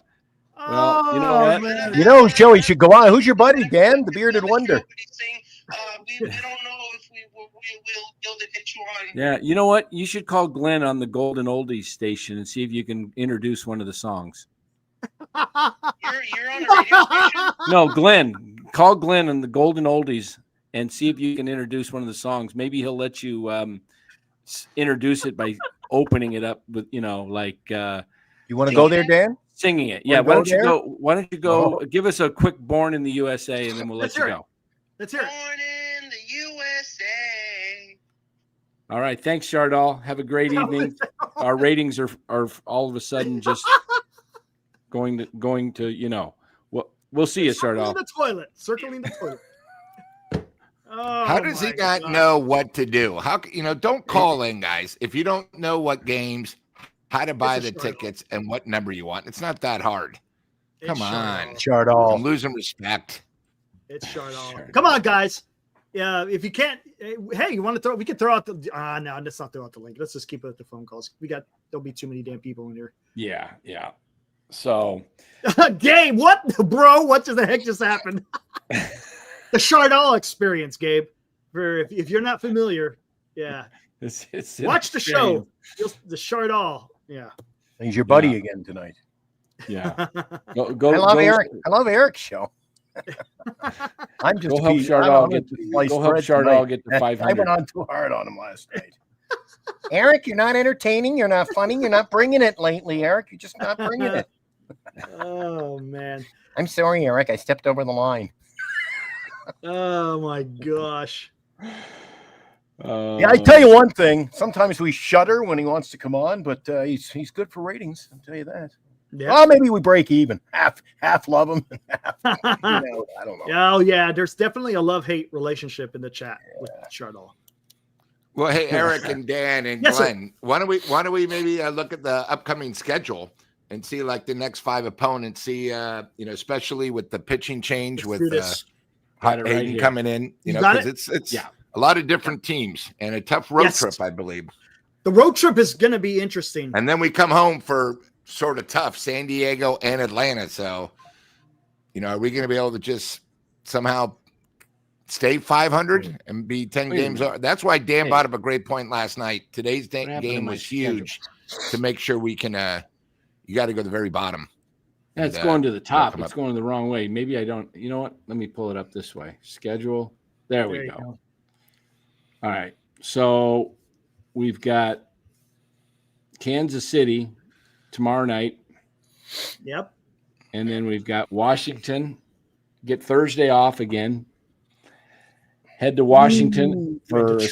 Well, you know what? Man. You know, Joey should go on. Who's your buddy, Dan, the bearded wonder? We don't know if we'll be able to get you on. Yeah, you know what? You should call Glenn on the Golden Oldies station and see if you can introduce one of the songs. You're on a radio station? No, Glenn. Call Glenn on the Golden Oldies and see if you can introduce one of the songs. Maybe he'll let you introduce it by opening it up with, you want to go there, Dan? Singing it. Yeah. Why don't you go give us a quick Born in the USA and then we'll let you go. Let's hear it. Born in the USA. All right. Thanks, Chardal. Have a great evening. Our ratings are all of a sudden just going to we'll see you, Chardal. Circling the toilet. How does he not know what to do? Don't call in, guys. If you don't know what games, how to buy the tickets, and what number you want, it's not that hard. Come on. Chardal. I'm losing respect. It's Chardal. Come on, guys. Yeah, if you can't, hey, you want to throw? We can throw out the. No, let's not throw out the link. Let's just keep it at the phone calls. There'll be too many damn people in here. Yeah. So, Gabe, what, bro? What the heck just happened? The Chardal experience, Gabe. If you're not familiar, yeah, it's watch the show. The Chardal, yeah. He's your buddy again tonight. Yeah, I love Eric. I love Eric's show. I'm just go help Chardal get to 500. I went on too hard on him last night. Eric, you're not entertaining. You're not funny. You're not bringing it lately, Eric. You're just not bringing it. Oh man, I'm sorry, Eric. I stepped over the line. Oh my gosh. Yeah, I tell you one thing. Sometimes we shudder when he wants to come on, but he's good for ratings. I'll tell you that. Yeah. Oh, maybe we break even. Half love him. I don't know. Oh yeah, there's definitely a love-hate relationship in the chat with Chardal. Well, hey, Eric and Dan and Glenn, why don't we maybe look at the upcoming schedule and see like the next 5 opponents? See, especially with the pitching change with Hayden coming in, because it's a lot of different teams and a tough road trip, I believe. The road trip is going to be interesting. And then we come home for sort of tough San Diego and Atlanta. So, are we going to be able to just somehow stay 500 and be 10 games. That's why Dan brought up a great point last night. Today's game was huge to make sure we can. You got to go to the very bottom. Yeah, it's going to the top. It's going the wrong way. Maybe I don't. You know what? Let me pull it up this way. Schedule. There we go. All right. So we've got Kansas City tomorrow night. Yep. And then we've got Washington. Get Thursday off again. Head to Washington for a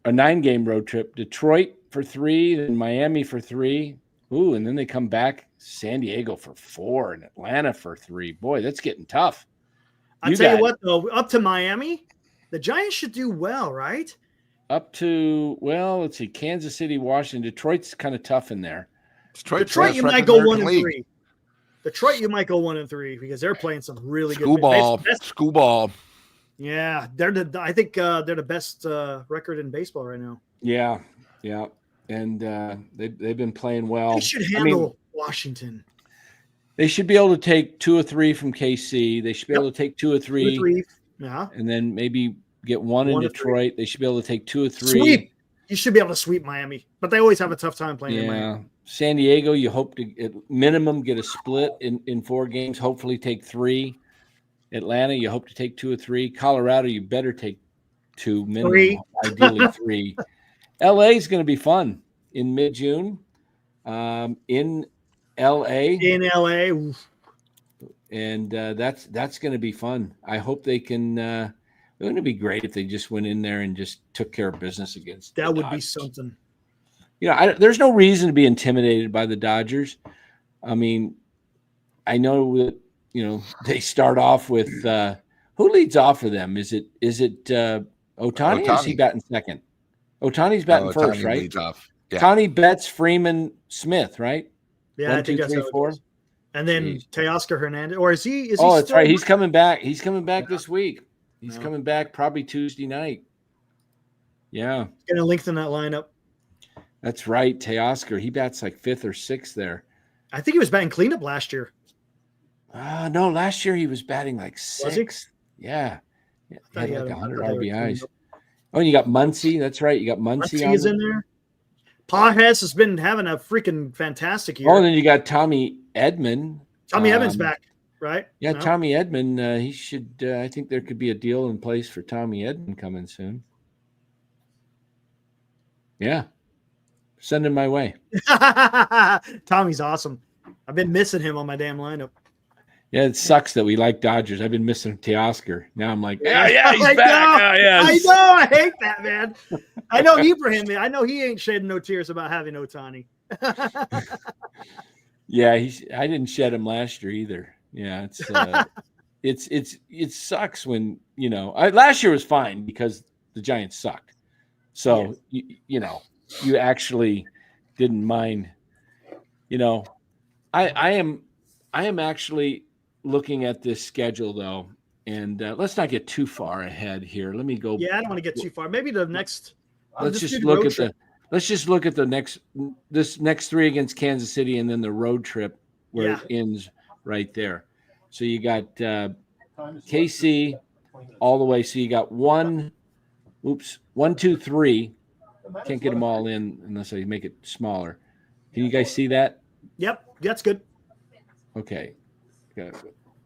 9-game road trip. Detroit for 3, then Miami for 3. Ooh, and then they come back. San Diego for 4 and Atlanta for 3. Boy, that's getting tough. I'll tell you what, though, up to Miami, the Giants should do well, right? Up to, let's see, Kansas City, Washington. Detroit's kind of tough in there. Detroit, you might go 1-3. Detroit, you might go 1-3 because they're playing some really good school ball. Yeah, I think they're the best record in baseball right now. Yeah, and they've been playing well. They should handle Washington. They should be able to take 2 or 3 from KC. They should be able to take 2 or 3. Yeah, and then maybe get 1 in Detroit. They should be able to take 2 or 3. Sweep. You should be able to sweep Miami, but they always have a tough time playing in Miami. San Diego, you hope to at minimum get a split in 4 games. Hopefully take 3. Atlanta, you hope to take 2 or 3. Colorado, you better take 2 minimum. 3. Ideally 3. LA is going to be fun in mid-June. In LA. And that's going to be fun. I hope they can. It would be great if they just went in there and just took care of business against. That would be something. There's no reason to be intimidated by the Dodgers. I mean, I know that they start off with who leads off for them? Is it Ohtani? Or is he batting second? Ohtani's batting first, right? Leads off. Yeah. Ohtani, Betts, Freeman, Smith, right? Yeah, 1, I think 2, that's 3, 4. And then Teoscar Hernandez, or is he? That's right. He's coming back. He's coming back this week. He's coming back probably Tuesday night. Yeah, going to lengthen that lineup. That's right. Teoscar, he bats like 5th or 6th there. I think he was batting cleanup last year. No, last year he was batting like 6th. Yeah. He had like 100 RBIs. Oh, and you got Muncy. That's right. You got Muncy is in there. Pages has been having a freaking fantastic year. Oh, and then you got Tommy Edman. Tommy Edman's back, right? Yeah, Tommy Edman. He should. I think there could be a deal in place for Tommy Edman coming soon. Yeah, send him my way. Tommy's awesome. I've been missing him on my damn lineup. Yeah, it sucks that we like Dodgers. I've been missing Teoscar. Now I'm like, he's back. I know. I hate that, man. I know Ibrahim, man. I know he ain't shedding no tears about having Ohtani. Yeah, I didn't shed him last year either. Yeah, it sucks when last year was fine because the Giants sucked. So you actually didn't mind. I am actually looking at this schedule though, and let's not get too far ahead here. Let me go. Yeah, I don't want to get too far. Maybe the next. Let's just look at this next 3 against Kansas City, and then the road trip where it ends right there. So you got KC all the way. So you got 1, 2, 3. Can't get them all in unless I make it smaller. Can you guys see that? Yep, that's good. Okay.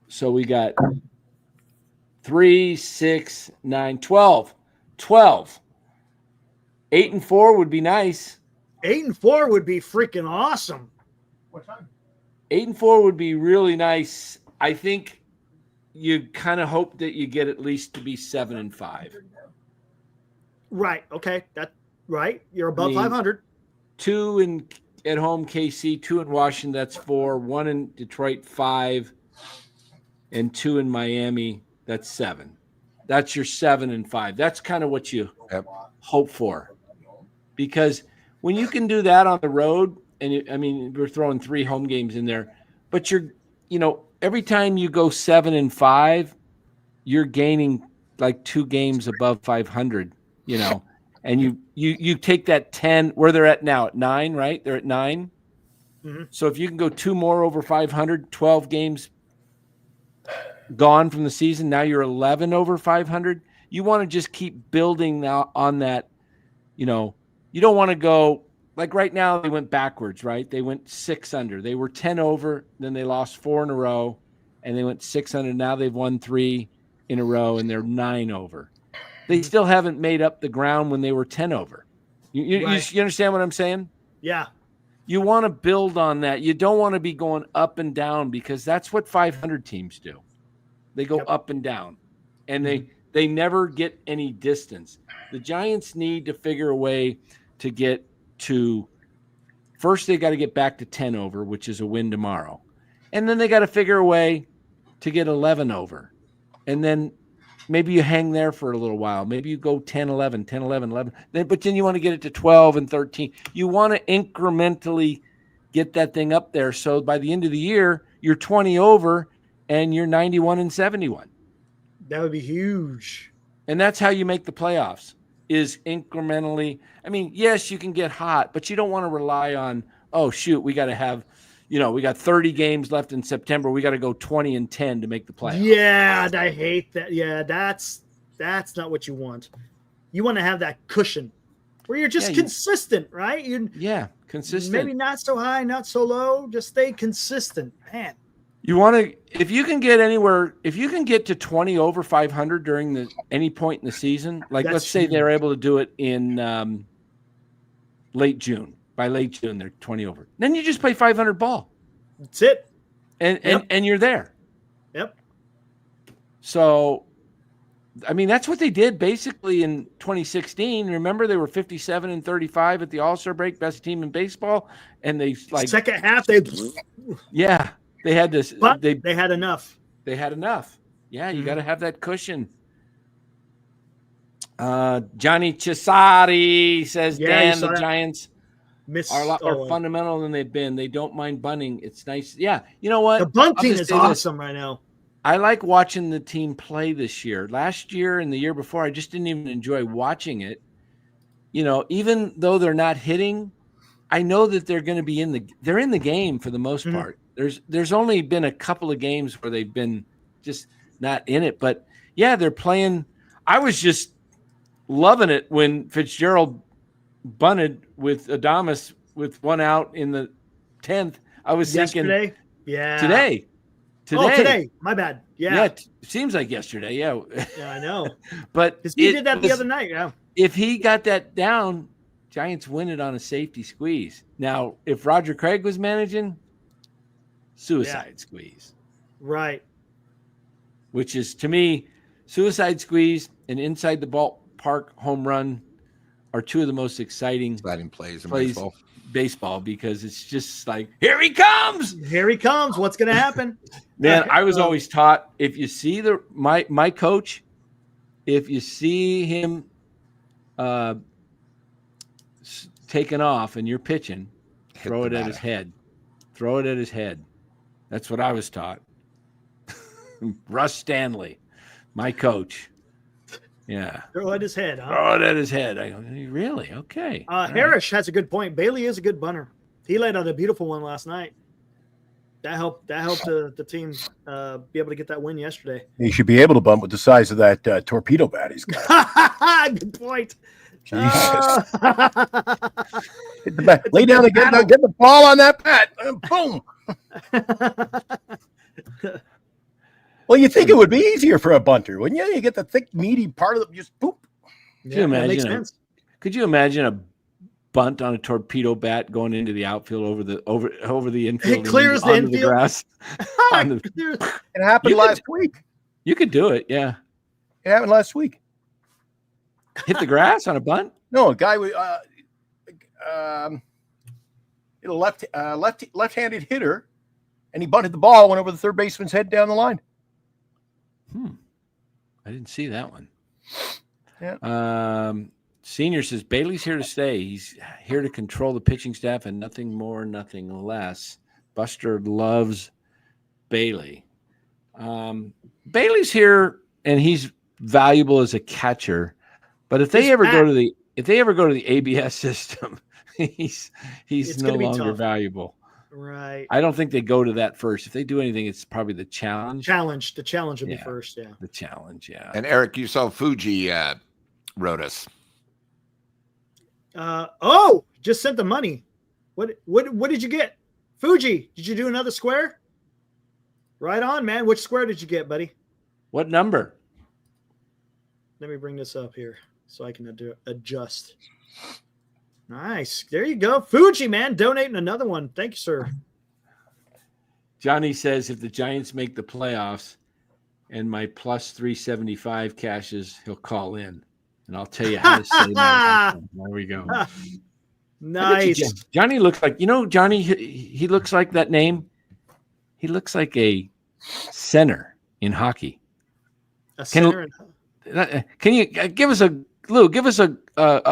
So we got 3, 6, 9, 12. 8-4 would be nice. 8-4 would be freaking awesome. What time? 8-4 would be really nice. I think you kind of hope that you get at least to be 7-5. Right. Okay. That's right. You're above 500. 2 at home, KC, 2 in Washington. That's 4. 1 in Detroit, 5, and 2 in Miami. That's 7. That's your 7-5. That's kind of what you hope for, because when you can do that on the road, and we're throwing 3 home games in there, but every time you go 7-5, you're gaining like 2 games above 500. And you take that 10 where they're at now at 9, right? They're at 9. Mm-hmm. So if you can go 2 more over 500, 12 games gone from the season. Now you're 11 over 500. You want to just keep building now on that. You know, you don't want to go like right now. They went backwards, right? They went 6 under. They were 10 over. Then they lost 4 in a row, and they went 6 under. Now they've won 3 in a row, and they're 9 over. They still haven't made up the ground when they were 10 over. You understand what I'm saying? Yeah. You want to build on that. You don't want to be going up and down because that's what 500 teams do. They go up and down, and they never get any distance. The Giants need to figure a way to get to – first they got to get back to 10 over, which is a win tomorrow. And then they got to figure a way to get 11 over. And then maybe you hang there for a little while. Maybe you go 10, 11, 10, 11, 11. But then you want to get it to 12 and 13. You want to incrementally get that thing up there. So by the end of the year, you're 20 over and you're 91 and 71. That would be huge. And that's how you make the playoffs, is incrementally. I mean, yes, you can get hot, but you don't want to rely on, oh, shoot, we got to have, we got 30 games left in September. We got to go 20 and 10 to make the playoffs. Yeah, I hate that. Yeah, that's not what you want. You want to have that cushion where you're just consistent, right? Consistent. Maybe not so high, not so low. Just stay consistent, man. You want to, if you can get to 20 over 500 during any point in the season, like let's say they're able to do it in late June. By late June, they're 20 over. Then you just play 500 ball. That's it. And you're there. Yep. So, I mean, that's what they did basically in 2016. Remember, they were 57 and 35 at the All-Star break, best team in baseball. And they second half, they had this. But they had enough. They had enough. Yeah, you got to have that cushion. Johnny Cesari says, Dan, the Giants are a lot more fundamental than they've been. They don't mind bunting. It's nice. Yeah. You know what? The bunting is awesome right now. I like watching the team play this year. Last year and the year before, I just didn't even enjoy watching it. Even though they're not hitting, I know that they're going to be they're in the game for the most part. There's only been a couple of games where they've been just not in it. But, yeah, they're playing. I was just loving it when Fitzgerald bunted with Adames with 1 out in the 10th. I was thinking today. Oh, today. My bad. Yeah. It seems like yesterday. Yeah. Yeah, I know. But he did that the other night. Yeah. If he got that down, Giants win it on a safety squeeze. Now, if Roger Craig was managing, suicide squeeze. Right. Which is, to me, suicide squeeze and inside the ballpark home run are two of the most exciting plays in baseball, because it's just like, here he comes. What's going to happen? Man, I was always taught, if you see my coach, if you see him taking off and you're pitching, throw it at his head. Throw it at his head. That's what I was taught. Russ Stanley, my coach. Yeah. Throw it at his head, huh? Throw it at his head. I go, really? Okay. Harris has a good point. Bailey is a good bunter. He laid out a beautiful one last night. That helped the team be able to get that win yesterday. He should be able to bunt with the size of that torpedo bat he's got. Good point. Jesus. Lay down and get the ball on that bat. Boom. Well, you think it would be easier for a bunter, wouldn't you? You get the thick, meaty part of it, just poop. That makes sense. Could you imagine a bunt on a torpedo bat going into the outfield over the infield? It clears the infield. The grass. It happened last week. You could do it, yeah. It happened last week. Hit the grass on a bunt? No, a guy with a left-handed hitter, and he bunted the ball, went over the third baseman's head down the line. I didn't see that one. Yeah. Senior says Bailey's here to stay. He's here to control the pitching staff and nothing more, nothing less. Buster loves Bailey. Bailey's here and he's valuable as a catcher, but if they ever go to the ABS system, he's no longer valuable. Right. I don't think they go to that first. If they do anything, it's probably the challenge. The challenge would be first. Yeah. The challenge. Yeah. And Eric, you saw Fuji wrote us. Just sent the money. What did you get? Fuji, did you do another square? Right on, man. Which square did you get, buddy? What number? Let me bring this up here so I can adjust. Nice. There you go. Fuji, man, donating another one. Thank you, sir. Johnny says if the Giants make the playoffs and my plus 375 cashes, he'll call in. And I'll tell you how to say that. There we go. Nice. Johnny looks like, Johnny, he looks like that name. He looks like a center in hockey. Can you give us a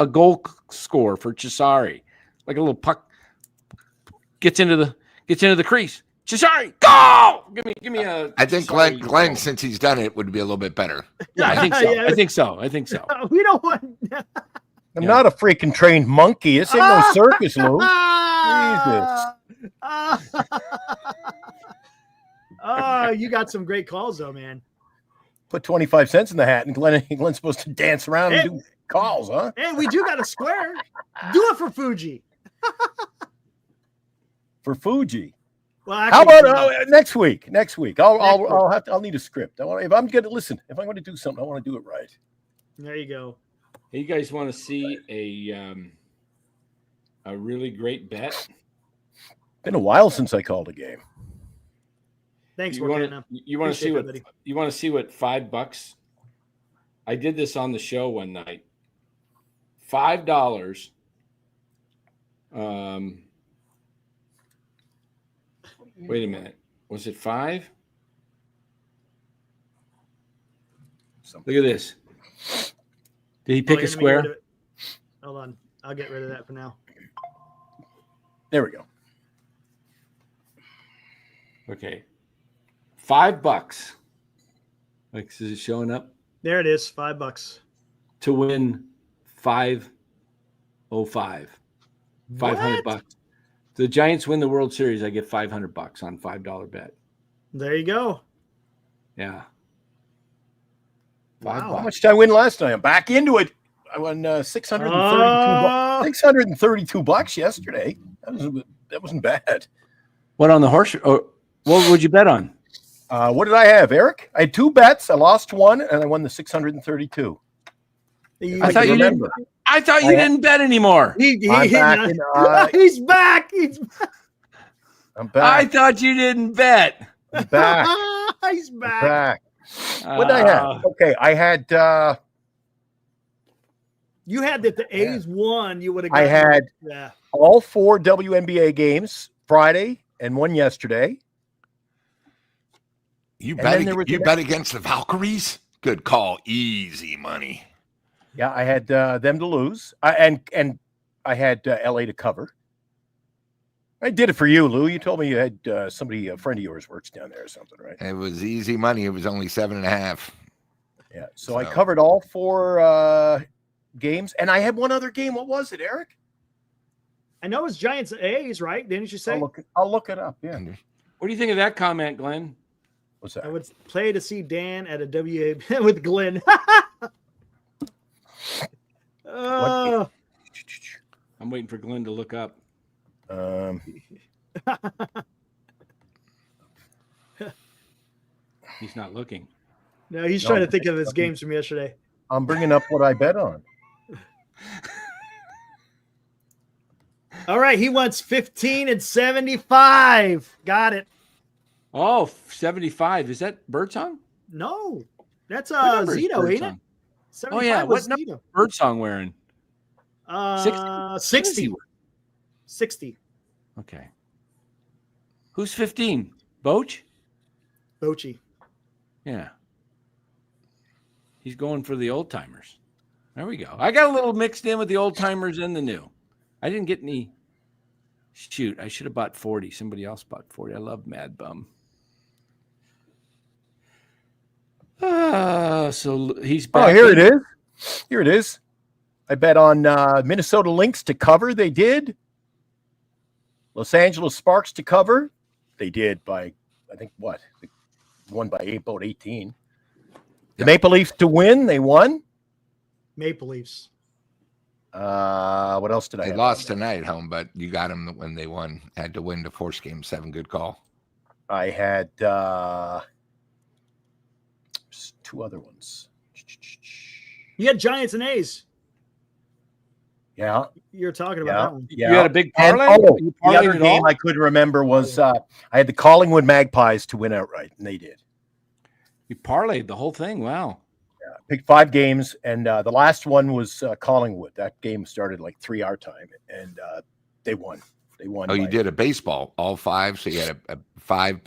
goal score for Cesare? Like a little puck gets into the crease. Cesare, go! Give me a. I think Glenn, since he's done it, would be a little bit better. Yeah, I think so. Yeah. I think so. We don't want. I'm not a freaking trained monkey. This ain't no circus, Lou. Jesus. You got some great calls though, man. Put 25 cents in the hat, and Glenn's supposed to dance around and do calls, huh? Hey, we do got a square. Do it for Fuji. For Fuji. Well, how about next week? Next week, I'll need a script. If I'm going to do something, I want to do it right. There you go. Hey, you guys want to see a really great bet? Been a while since I called a game. Thanks, you want to see what $5? I did this on the show one night. $5. Wait a minute. Was it 5? Look at this. Did he pick a square? Hold on. I'll get rid of that for now. There we go. Okay. $5. Like, is it showing up? There it is. $5 to win $505. $500. The Giants win the World Series. I get $500 on $5 bet. There you go. Yeah. Wow. How much did I win last night? I'm back into it. I won $632 yesterday. That wasn't bad. What on the horse? Or what would you bet on? What did I have, Eric? I had 2 bets. I lost one, and I won the 632. I thought you didn't bet anymore. He's back. I'm back. I thought you didn't bet. I'm back. He's back. What did I have? Okay, I had. You had that the A's won. You would have. I had all 4 WNBA games Friday and one yesterday. You bet against the Valkyries? Good call. Easy money. Yeah, I had them to lose, and I had LA to cover. I did it for you, Lou. You told me you had a friend of yours works down there or something, right? It was easy money. It was only 7.5. Yeah, so I covered all 4 games, and I had one other game. What was it, Eric? I know it's Giants A's, right? Didn't you say? I'll look it up. Yeah. What do you think of that comment, Glenn? What's that? I would play to see Dan at a WA with Glenn. I'm waiting for Glenn to look up. He's not looking. No, he's trying to think of his games from yesterday. I'm bringing up what I bet on. All right, he wants 15 and 75. Got it. Oh, 75. Is that Birdsong? No, that's Zito, ain't it? Oh yeah, what number Birdsong wearing? 60. 60. Okay. Who's 15? Boch? Bochy. Yeah. He's going for the old timers. There we go. I got a little mixed in with the old timers and the new. I didn't get any. Shoot, I should have bought 40. Somebody else bought 40. I love Mad Bum. So he's back. Oh, here it is. Here it is. I bet on Minnesota Lynx to cover. They did. Los Angeles Sparks to cover. They did by, I think, what? They won by about 18. The Maple Leafs to win. They won. Maple Leafs. What else did I have? They lost tonight at home, but you got them when they won. Had to win to force game 7. Good call. I had 2 other ones. You had Giants and A's. Yeah. You're talking about that one. Yeah. You had a big And, parlay? You the parlayed other it game all? I couldn't remember was I had the Collingwood Magpies to win outright, and they did. You parlayed the whole thing. Wow. Yeah, picked 5 games, and the last one was Collingwood. That game started like 3 our time, and they won. They won. Oh, you did a baseball, all 5. So you had a 5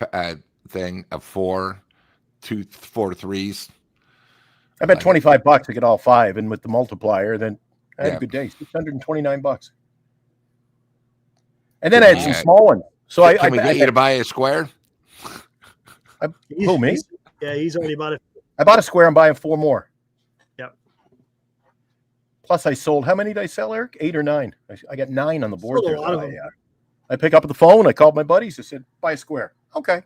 thing, a 4, 2, 4 threes. I bet $25 to get all 5, and with the multiplier, then I had a good day. $629. And then I had some small ones. So Can we get you to buy a square? Who, me? He's already bought it. I bought a square. I'm buying 4 more. Yep. Plus, I sold. How many did I sell, Eric? 8 or 9. I got 9 on the board Sold there. a lot of them. I pick up the phone. I called my buddies. I said, "Buy a square." Okay.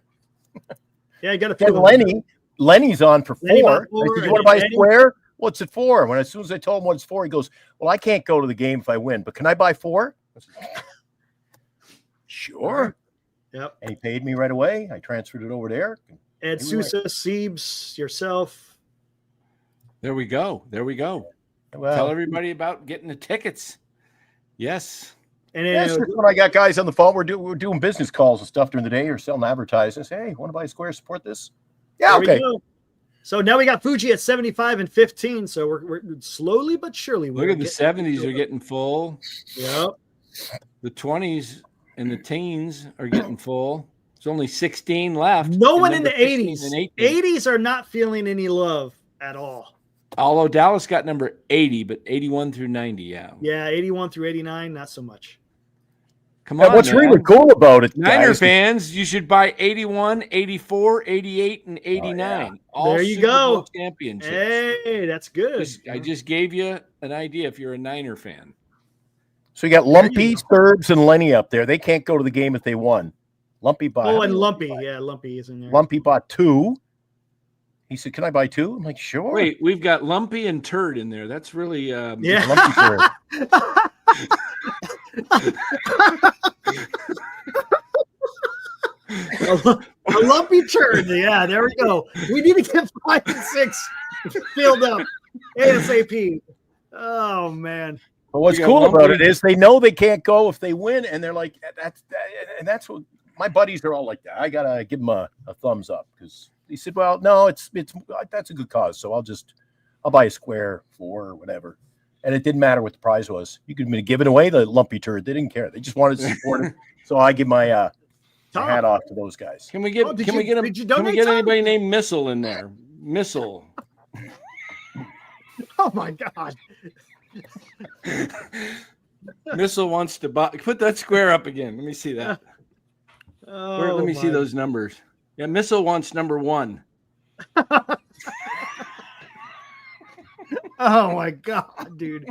Yeah, I got a Then few. Lenny's on for 4. Lenny bought I 4, said, "You and want to buy a Eddie- square? What's it for?" When as soon as I told him what it's for, he goes, "Well, I can't go to the game if I win, but can I buy 4?" I said, "Sure." Yep. And he paid me right away. I transferred it over to Eric. Ed Sousa, Siebes, yourself. There we go. There we go. Well, Tell everybody about getting the tickets. Yes. And yeah, it's just when I got guys on the phone, we're doing business calls and stuff during the day or selling advertising. Say, "Hey, want to buy a square? Support this?" Yeah, there we okay. go. So now we got Fuji at 75 and 15. So we're slowly but surely. Look at the 70s are getting full. Yep. The 20s and the teens are getting full. There's only 16 left. No one in Number the 15 80s. and 18. 80s are not feeling any love at all. Although Dallas got number 80, but 81 through 90, yeah. Yeah, 81 through 89, not so much. Come And on, what's man. really cool about it, Niner guys, fans, you should buy 81, 84, 88, and 89. All There you Super go. Bowl championships. Hey, that's good. I just gave you an idea if you're a Niner fan. So you got Lumpy, Sturbs, and Lenny up there. They can't go to the game if they won. Lumpy bought. Oh, and Lumpy. Yeah, Lumpy is in there. Lumpy bought 2. He said, "Can I buy 2?" I'm like, "Sure." Wait, we've got Lumpy and Turd in there. That's really Yeah. Lumpy Turd. A lumpy turd. Yeah, there we go. We need to get 5 and 6 filled up ASAP. Oh, man. But what's We got cool Lumpy. about it is they know they can't go if they win, and they're like, that's what my buddies are all like that. I gotta give them a thumbs up because he said, "Well, no, it's that's a good cause, so I'll buy a square 4 or whatever." And it didn't matter what the prize was. You could have given away the Lumpy Turd. They didn't care. They just wanted to support it. So I give my hat off to those guys. Can we get Oh, did can you- we get did you can we donate get some? anybody named Missile in there? Missile. Oh, my God. Missile wants to buy. Put that square up again. Let me see that. Oh, Let me see my. those numbers. Yeah, Missile wants number 1. Oh, my God, dude.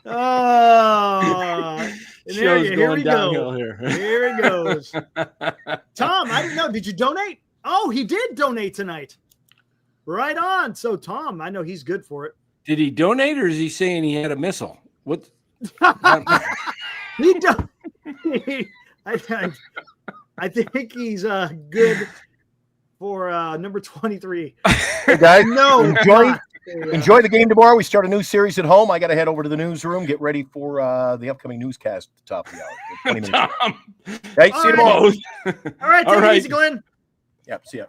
Oh. And there Show's here going we downhill go. here. Here it goes. Tom, I didn't know. Did you donate? Oh, he did donate tonight. Right on. So, Tom, I know he's good for it. Did he donate or is he saying he had a missile? What? He do- I think he's good for number 23. Hey guys, No, enjoy the game tomorrow. We start a new series at home. I got to head over to the newsroom, get ready for the upcoming newscast at the top of the hour. 20 minutes. Tom. Hey, see you tomorrow. All right, take All it right. easy, Glenn. Yep, see ya.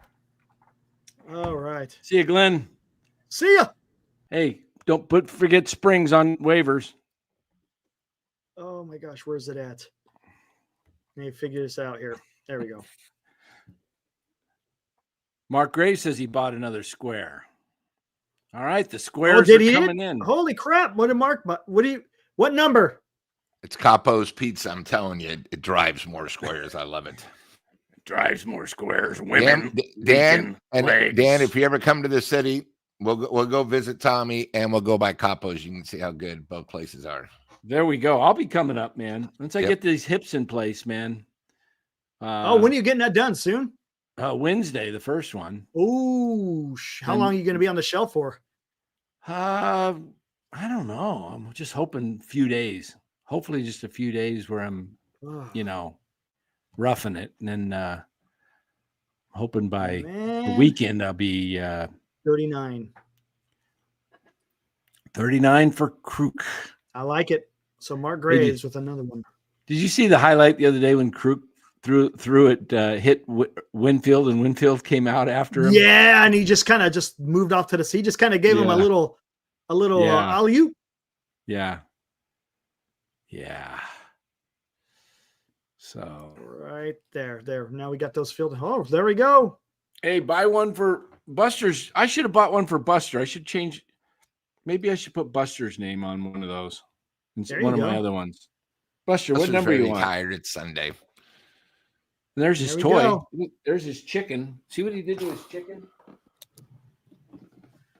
All right. See you, Glenn. See ya. Hey, don't forget Springs on waivers. Oh my gosh, where's it at? Let me figure this out here. There we go. Mark Gray says he bought another square. All right, the squares did are he? coming in. Holy crap! What did Mark? What number? It's Capo's Pizza. I'm telling you, it drives more squares. I love it. Drives more squares. Women. Dan, legs. Dan, if you ever come to the city, we'll go visit Tommy and we'll go by Capo's. You can see how good both places are. There we go. I'll be coming up, man. Once I Yep. get these hips in place, man. When are you getting that done? Soon? Wednesday, the first one. Oh, how long are you going to be on the shelf for? I don't know. I'm just hoping a few days. Hopefully just a few days where I'm, roughing it. And then hoping by the weekend I'll be 39. 39 for Kruk. I like it. So Mark Graves with another one. Did you see the highlight the other day when Kruk threw it, hit Winfield, and Winfield came out after him? Yeah, and he just kind of just moved off to the sea. Just kind of gave him a little alley-oop. Yeah. So right there. Now we got those fielded. Oh, there we go. Hey, buy one for Buster's. I should have bought one for Buster. I should change. Maybe I should put Buster's name on one of those. One of my other ones. Buster, what number you want? Tired. It's Sunday. And there's his toy. Go. There's his chicken. See what he did to his chicken?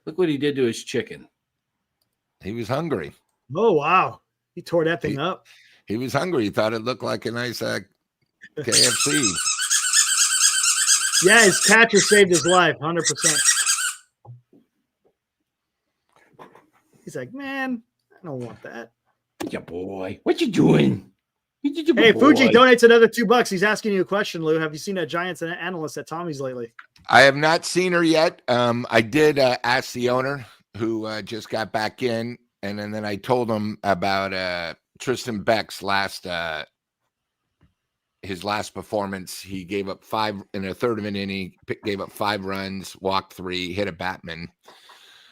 Look what he did to his chicken. He was hungry. Oh, wow. He tore that thing up. He was hungry. He thought it looked like a nice KFC. Yeah, his catcher saved his life, 100%. He's like, man, I don't want that. Yeah, boy. What you doing? Hey, Fuji donates another $2. He's asking you a question, Lou. Have you seen a Giants analyst at Tommy's lately? I have not seen her yet. I did ask the owner who just got back in, and then I told him about Tristan Beck's his last performance. He gave up 5 in a third of an inning, gave up 5 runs, walked 3, hit a Batman.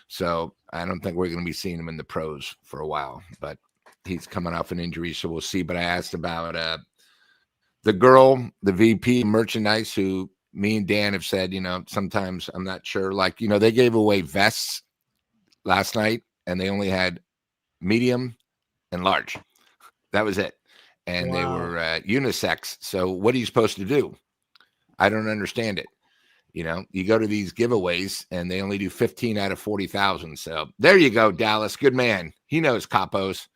So I don't think we're going to be seeing him in the pros for a while, but he's coming off an injury, so we'll see. But I asked about the girl, the VP merchandise, who me and Dan have said, sometimes I'm not sure. Like, they gave away vests last night, and they only had medium and large. That was it. And they were unisex. So what are you supposed to do? I don't understand it. You go to these giveaways and they only do 15 out of 40,000. So there you go, Dallas. Good man. He knows capos.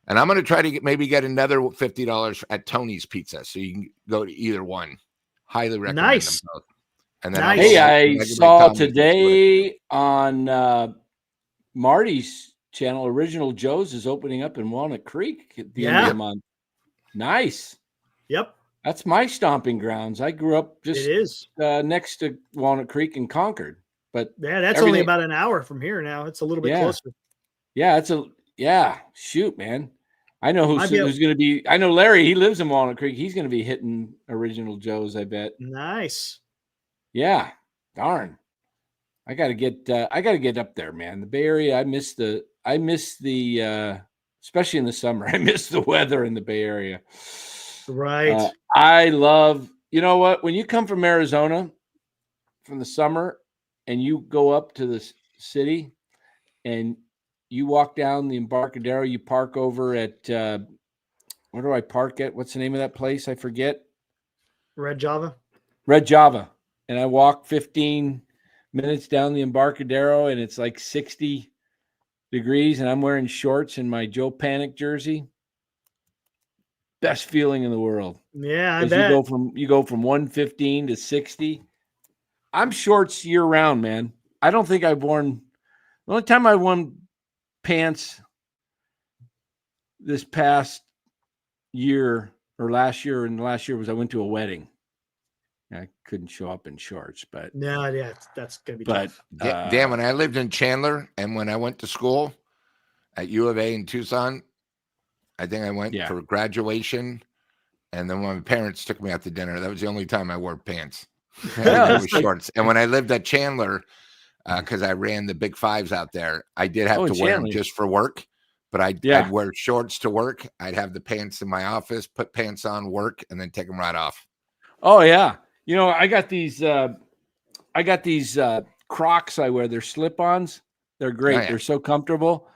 And I'm going to try to get another $50 at Tony's Pizza. So you can go to either one. Highly recommend them both. And then I saw today on Marty's channel, Original Joe's is opening up in Walnut Creek at the end of the month. Nice. Yep. That's my stomping grounds. I grew up just next to Walnut Creek in Concord. But yeah, that's only about an hour from here now. It's a little bit closer. Yeah, shoot, man. I know who's going to be. I know Larry. He lives in Walnut Creek. He's going to be hitting Original Joe's, I bet. Nice. Yeah. Darn. I got to get up there, man. The Bay Area. I miss the especially in the summer. I miss the weather in the Bay Area. Right. I love, you know what? When you come from Arizona from the summer and you go up to the city and you walk down the Embarcadero, you park over at, where do I park at? What's the name of that place? I forget. Red Java. And I walk 15 minutes down the Embarcadero and it's like 60 degrees and I'm wearing shorts and my Joe Panic jersey. Best feeling in the world. Yeah, I bet. You go from 115 to 60. I'm shorts year round, man. I don't think I've worn. The only time I worn pants this past year or last year, and last year was I went to a wedding. I couldn't show up in shorts, but no, yeah, that's gonna be tough. Dan, when I lived in Chandler and when I went to school at U of A in Tucson. I think I went for graduation, and then when my parents took me out to dinner, that was the only time I wore pants. I was shorts. And when I lived at Chandler, because I ran the Big Fives out there, I did have to wear them just for work. But I'd wear shorts to work. I'd have the pants in my office, put pants on, work, and then take them right off. Oh yeah, I got these. Crocs I wear. They're slip-ons. They're great. Oh, yeah. They're so comfortable.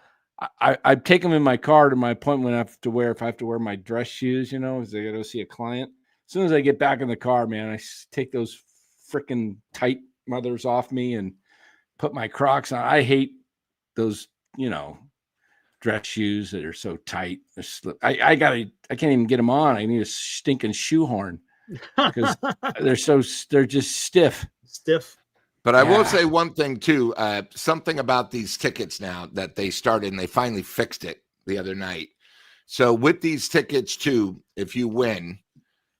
I take them in my car to my appointment. If I have to wear my dress shoes, as I go see a client. As soon as I get back in the car, man, I take those freaking tight mothers off me and put my Crocs on. I hate those, dress shoes that are so tight. I can't even get them on. I need a stinking shoehorn. because they're just stiff. But I will say one thing too, something about these tickets now that they started and they finally fixed it the other night. So with these tickets too, if you win,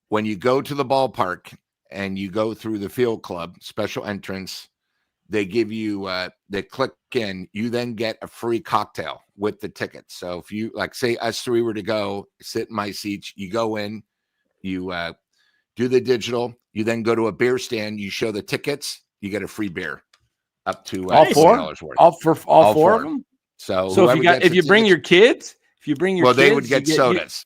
when you go to the ballpark and you go through the field club special entrance, they give you, they click in, you then get a free cocktail with the tickets. So if you like, say us three were to go sit in my seats, you go in, you do the digital, you then go to a beer stand, you show the tickets, you get a free beer up to all four $20 worth. All four of them. So if you bring your kids, they would get sodas,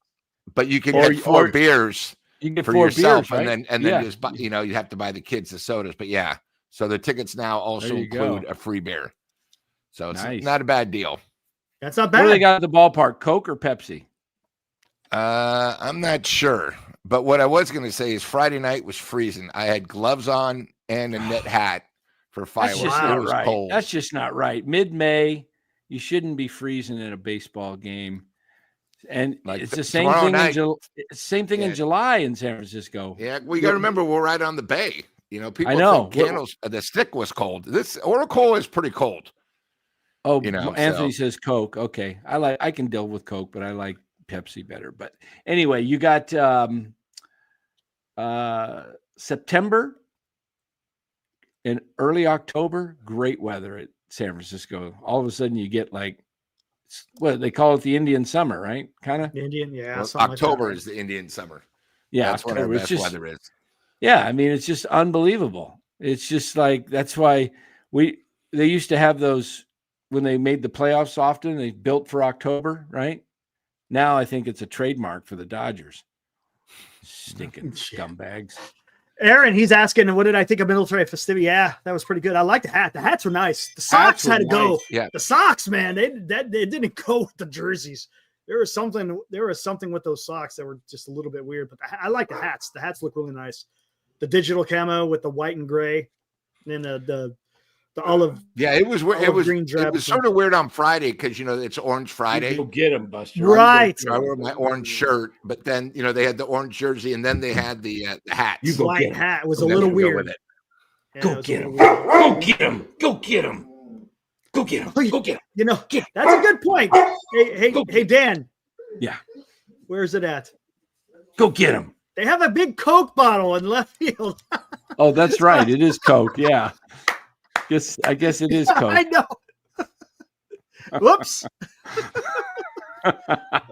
but you could get four beers. You get for four yourself, beers, right? and then just buy, you have to buy the kids the sodas. But yeah, so the tickets now also include a free beer. So it's not a bad deal. That's not bad. What do they got at the ballpark? Coke or Pepsi? I'm not sure. But what I was going to say is Friday night was freezing. I had gloves on and a knit hat for fireworks. That's just it not was right. cold. That's just not right. Mid-May, you shouldn't be freezing in a baseball game. And it's the same thing in July in San Francisco. Yeah, we got to remember we're right on the bay. People think candles. The stick was cold. This Oracle is pretty cold. Oh, Anthony says Coke. Okay, I can deal with Coke, but I like Pepsi better. But anyway, you got September and early October. Great weather at San Francisco. All of a sudden, you get what they call it, the Indian summer, right? Kind of Indian, yeah. Well, October is the Indian summer. Yeah, that's what our best weather is. Yeah, I mean, it's just unbelievable. It's just that's why they used to have those when they made the playoffs often. They built for October, right? Now I think it's a trademark for the Dodgers. Stinking scumbags. Aaron, he's asking, what did I think of military festivity? Yeah, that was pretty good. I like the hat. The hats were nice. The socks had to go. Yeah, the socks, man, they didn't go with the jerseys. There was something with those socks that were just a little bit weird. But I like the hats. The hats look really nice. The digital camo with the white and gray, and then the olive. Yeah, it was weird. It was sort of weird on Friday because it's Orange Friday. Go get them, Buster. Right. I wore my orange shirt, but then they had the orange jersey, and then they had the hats. You go white hat. It was a little weird. With it. Yeah, go get him. Go get him. Go get him. Go get him. Go get him. That's a good point. Hey, Dan. Yeah. Where's it at? Go get him. They have a big Coke bottle in left field. Oh, that's right. It is Coke. Yeah. I guess it is Coke. I know. Whoops.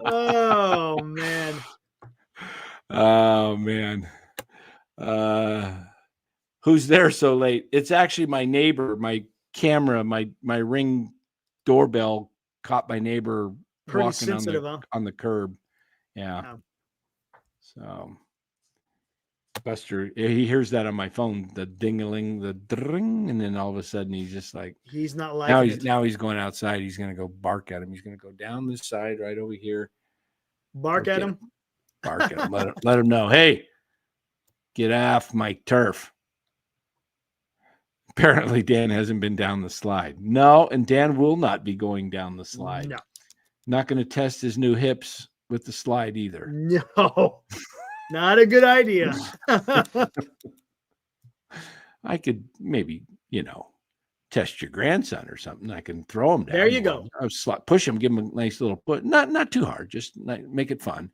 Oh man. Oh man. Who's there so late? It's actually my neighbor. My camera, my Ring doorbell caught my neighbor Pretty walking sensitive, on the curb. Yeah. Wow. So Buster, he hears that on my phone, the ding-a-ling, the dring, and then all of a sudden he's just he's not liking it. Now he's going outside. He's going to go bark at him. He's going to go down this side right over here. Bark at him. Bark at him. Let him know. Hey, get off my turf. Apparently, Dan hasn't been down the slide. No, and Dan will not be going down the slide. No. Not going to test his new hips with the slide either. No. Not a good idea. I could maybe, test your grandson or something. I can throw him down. There you go. Push him, give him a nice little put. Not too hard. Just make it fun.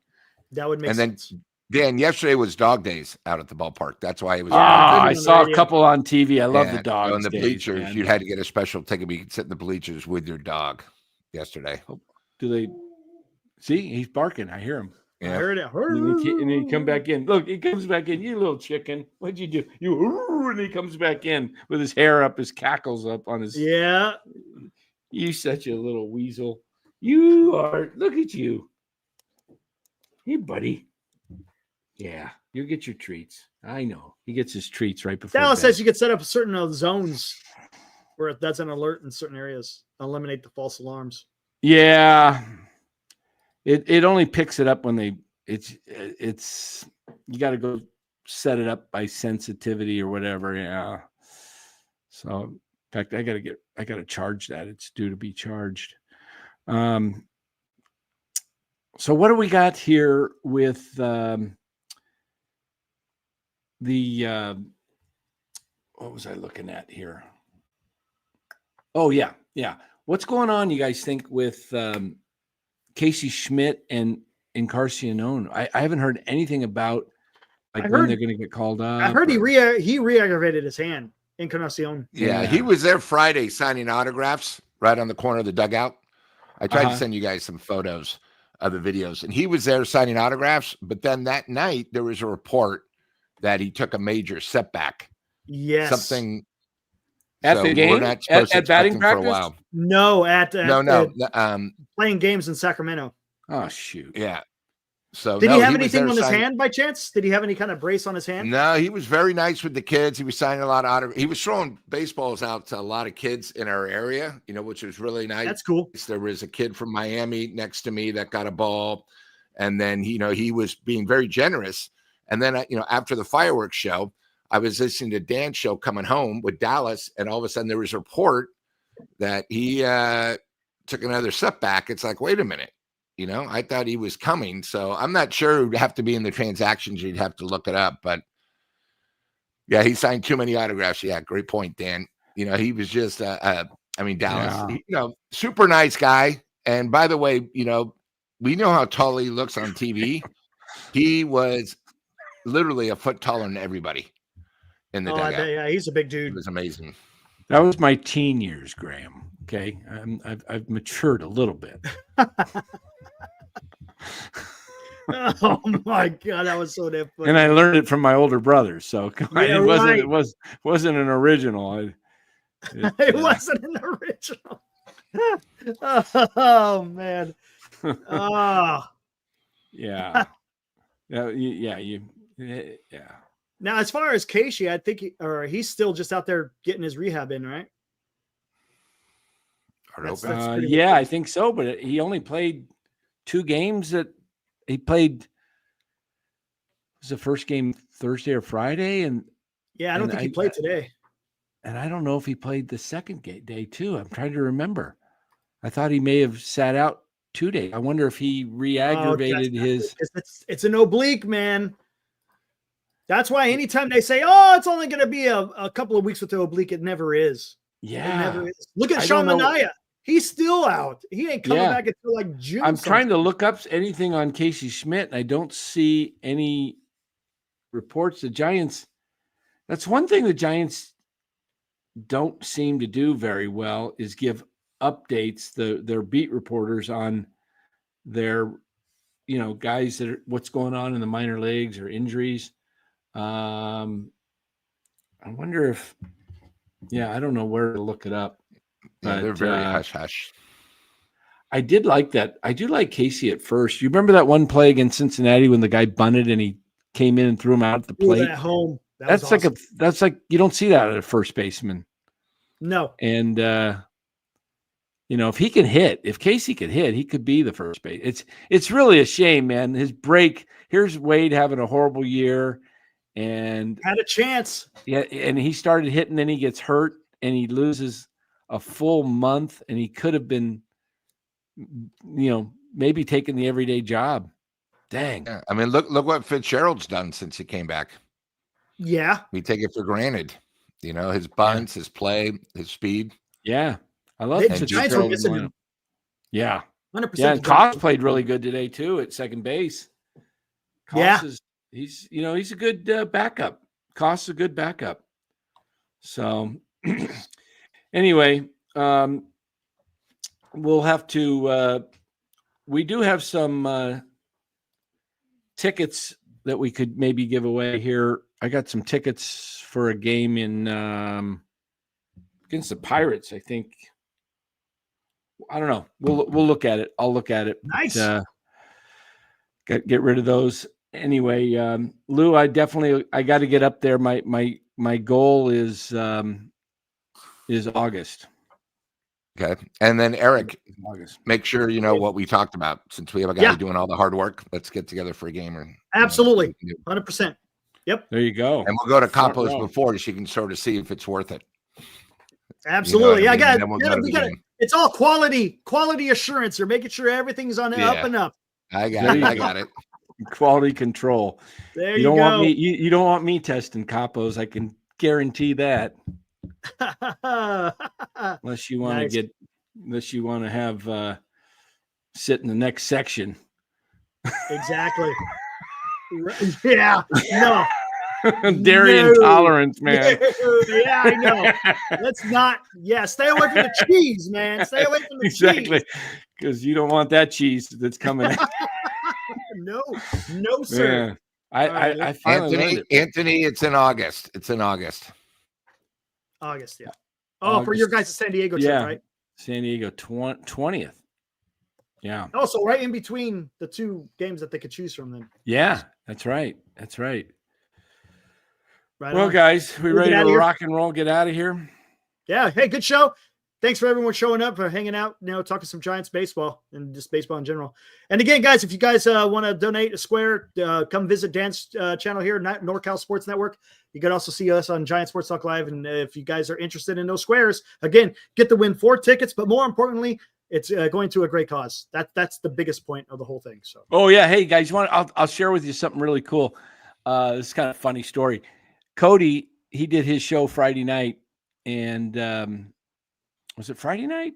That would make sense. Then, Dan, yesterday was dog days out at the ballpark. That's why it was. I saw a couple on TV. I love the dogs. On the bleachers, man. You had to get a special ticket. You could sit in the bleachers with your dog yesterday. Do they see? He's barking. I hear him. Yeah. I heard it. And then he come back in. Look, he comes back in. You little chicken. What'd you do? And he comes back in with his hair up, his cackles up on his. Yeah. You such a little weasel. You are. Look at you. Hey, buddy. Yeah, you get your treats. I know. He gets his treats right before Dallas bed. says you could set up certain zones where that's an alert in certain areas. Eliminate the false alarms. Yeah. It only picks it up when it's you got to go set it up by sensitivity or whatever. Yeah. So in fact, I got to charge that. It's due to be charged. So what do we got here with what was I looking at here? Oh yeah. What's going on, you guys think, with Casey Schmidt and Encarnacion? I haven't heard anything about when they're going to get called up. I heard he re-aggravated his hand. Encarnacion. Yeah, he was there Friday signing autographs right on the corner of the dugout. I tried to send you guys some photos of the videos, and he was there signing autographs. But then that night, there was a report that he took a major setback. Yes, something at the game, at batting practice. For a while. No, no, playing games in Sacramento. Oh shoot! Yeah. So did he have anything on his hand by chance? Did he have any kind of brace on his hand? No, he was very nice with the kids. He was signing a lot of autographs. He was throwing baseballs out to a lot of kids in our area, which was really nice. That's cool. There was a kid from Miami next to me that got a ball, and then he was being very generous. And then after the fireworks show, I was listening to Dan's show coming home with Dallas, and all of a sudden there was a report that he took another setback. It's like, wait a minute. I thought he was coming. So I'm not sure. It would have to be in the transactions. You'd have to look it up. But, yeah, he signed too many autographs. Yeah, great point, Dan. He was just, Dallas, super nice guy. And, by the way, we know how tall he looks on TV. He was literally a foot taller than everybody in the dugout. Yeah, he's a big dude. It was amazing. That was my teen years, Graham. Okay, I've matured a little bit. Oh my God, that was so damn funny. And I learned it from my older brother, so it wasn't an original. It wasn't an original. Oh man. Oh. Yeah. Yeah. Now, as far as Casey, I think he's still just out there getting his rehab in, right? Yeah, I think so. But he only played 2 games. He played. Was the first game Thursday or Friday? And yeah, I don't think he played today. And I don't know if he played the second day too. I'm trying to remember. I thought he may have sat out 2 days. I wonder if he re-aggravated his. It's an oblique, man. That's why anytime they say, "Oh, it's only going to be a couple of weeks with the oblique," it never is. Yeah, it never is. Look at Sean Manaea. He's still out. He ain't coming back until like June. I'm trying to look up anything on Casey Schmidt, and I don't see any reports. The Giants. That's one thing the Giants don't seem to do very well is give updates. Their beat reporters on their, guys that are what's going on in the minor leagues or injuries. I wonder if, I don't know where to look it up. But, they're very hush-hush. I did like that. I do like Casey at first. You remember that one play against Cincinnati when the guy bunted and he came in and threw him out at the plate? At home. That's awesome. That's like you don't see that at a first baseman. No. And if he can hit, if Casey could hit, he could be the first base. It's really a shame, man. His break. Here's Wade having a horrible year. And had a chance. Yeah, and he started hitting, then he gets hurt and he loses a full month, and he could have been, maybe taking the everyday job. Dang. Yeah. I mean, look what Fitzgerald's done since he came back. Yeah. We take it for granted. His bunts, his play, his speed. Yeah. I love it. The Giants were missing him. Yeah. 100%. Yeah, and Koss played really good today too at second base. Koss he's a good backup. Koss is a good backup. So anyway, we'll have to we do have some tickets that we could maybe give away here. I got some tickets for a game in against the Pirates, I think. I don't know. We'll look at it. I'll look at it. Nice. Get rid of those. Anyway, Lou, I got to get up there. My goal is August. Okay. And then Eric, make sure you know what we talked about. Since we have a guy doing all the hard work, let's get together for a game. Absolutely. 100%. Yep. There you go. And we'll go to Campos before so you can sort of see if it's worth it. Absolutely. I got it. It's all quality assurance. They're making sure everything's on the up and up. I got it. Quality control. There you you don't go. want me. You don't want me testing capos. I can guarantee that. Unless you want to unless you want to have sit in the next section. Exactly. Yeah. No. Dairy intolerance, man. Yeah, I know. Let's not. Yeah, stay away from the cheese, man. Stay away from the Exactly. cheese. Because you don't want that cheese that's coming out. No, sir. Man, I finally learned it. Anthony, it's in August. It's in August. August, yeah. Oh, for your guys' San Diego trip, right? San Diego 20th. Yeah. Oh, so right in between the two games that they could choose from then. Yeah, that's right. That's right. Right well, on. guys, we ready to rock and roll? Get out of here? Yeah. Hey, good show. Thanks for everyone showing up, for hanging out, talking some Giants baseball and just baseball in general. And again, guys, if you guys want to donate a square, come visit Dan's channel here, NorCal Sports Network. You can also see us on Giant Sports Talk Live. And if you guys are interested in those squares, again, get the Win 4 tickets. But more importantly, it's going to a great cause. That's the biggest point of the whole thing. So. Oh yeah, hey guys, I'll share with you something really cool. This is kind of a funny story. Cody, he did his show Friday night, and was it Friday night?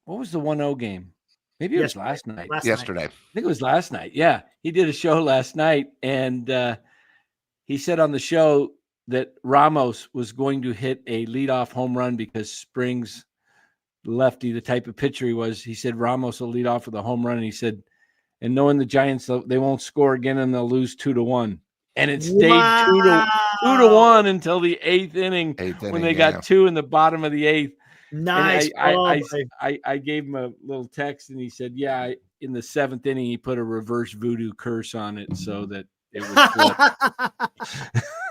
What was the 1-0 game? Maybe it was last night. Yesterday. I think it was last night. Yeah, he did a show last night, and he said on the show that Ramos was going to hit a leadoff home run because Springs, lefty, the type of pitcher he was, he said Ramos will lead off with a home run, and he said, and knowing the Giants, they won't score again and they'll lose 2-1. And it stayed 2-1 until the eighth inning when they got 2 in the bottom of the 8th. Nice. I gave him a little text, and he said, yeah, in the 7th inning, he put a reverse voodoo curse on it so that it would flip.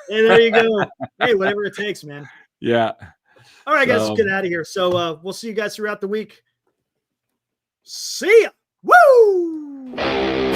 Hey, there you go. Hey, whatever it takes, man. Yeah. All right, guys, let's get out of here. So we'll see you guys throughout the week. See ya. Woo!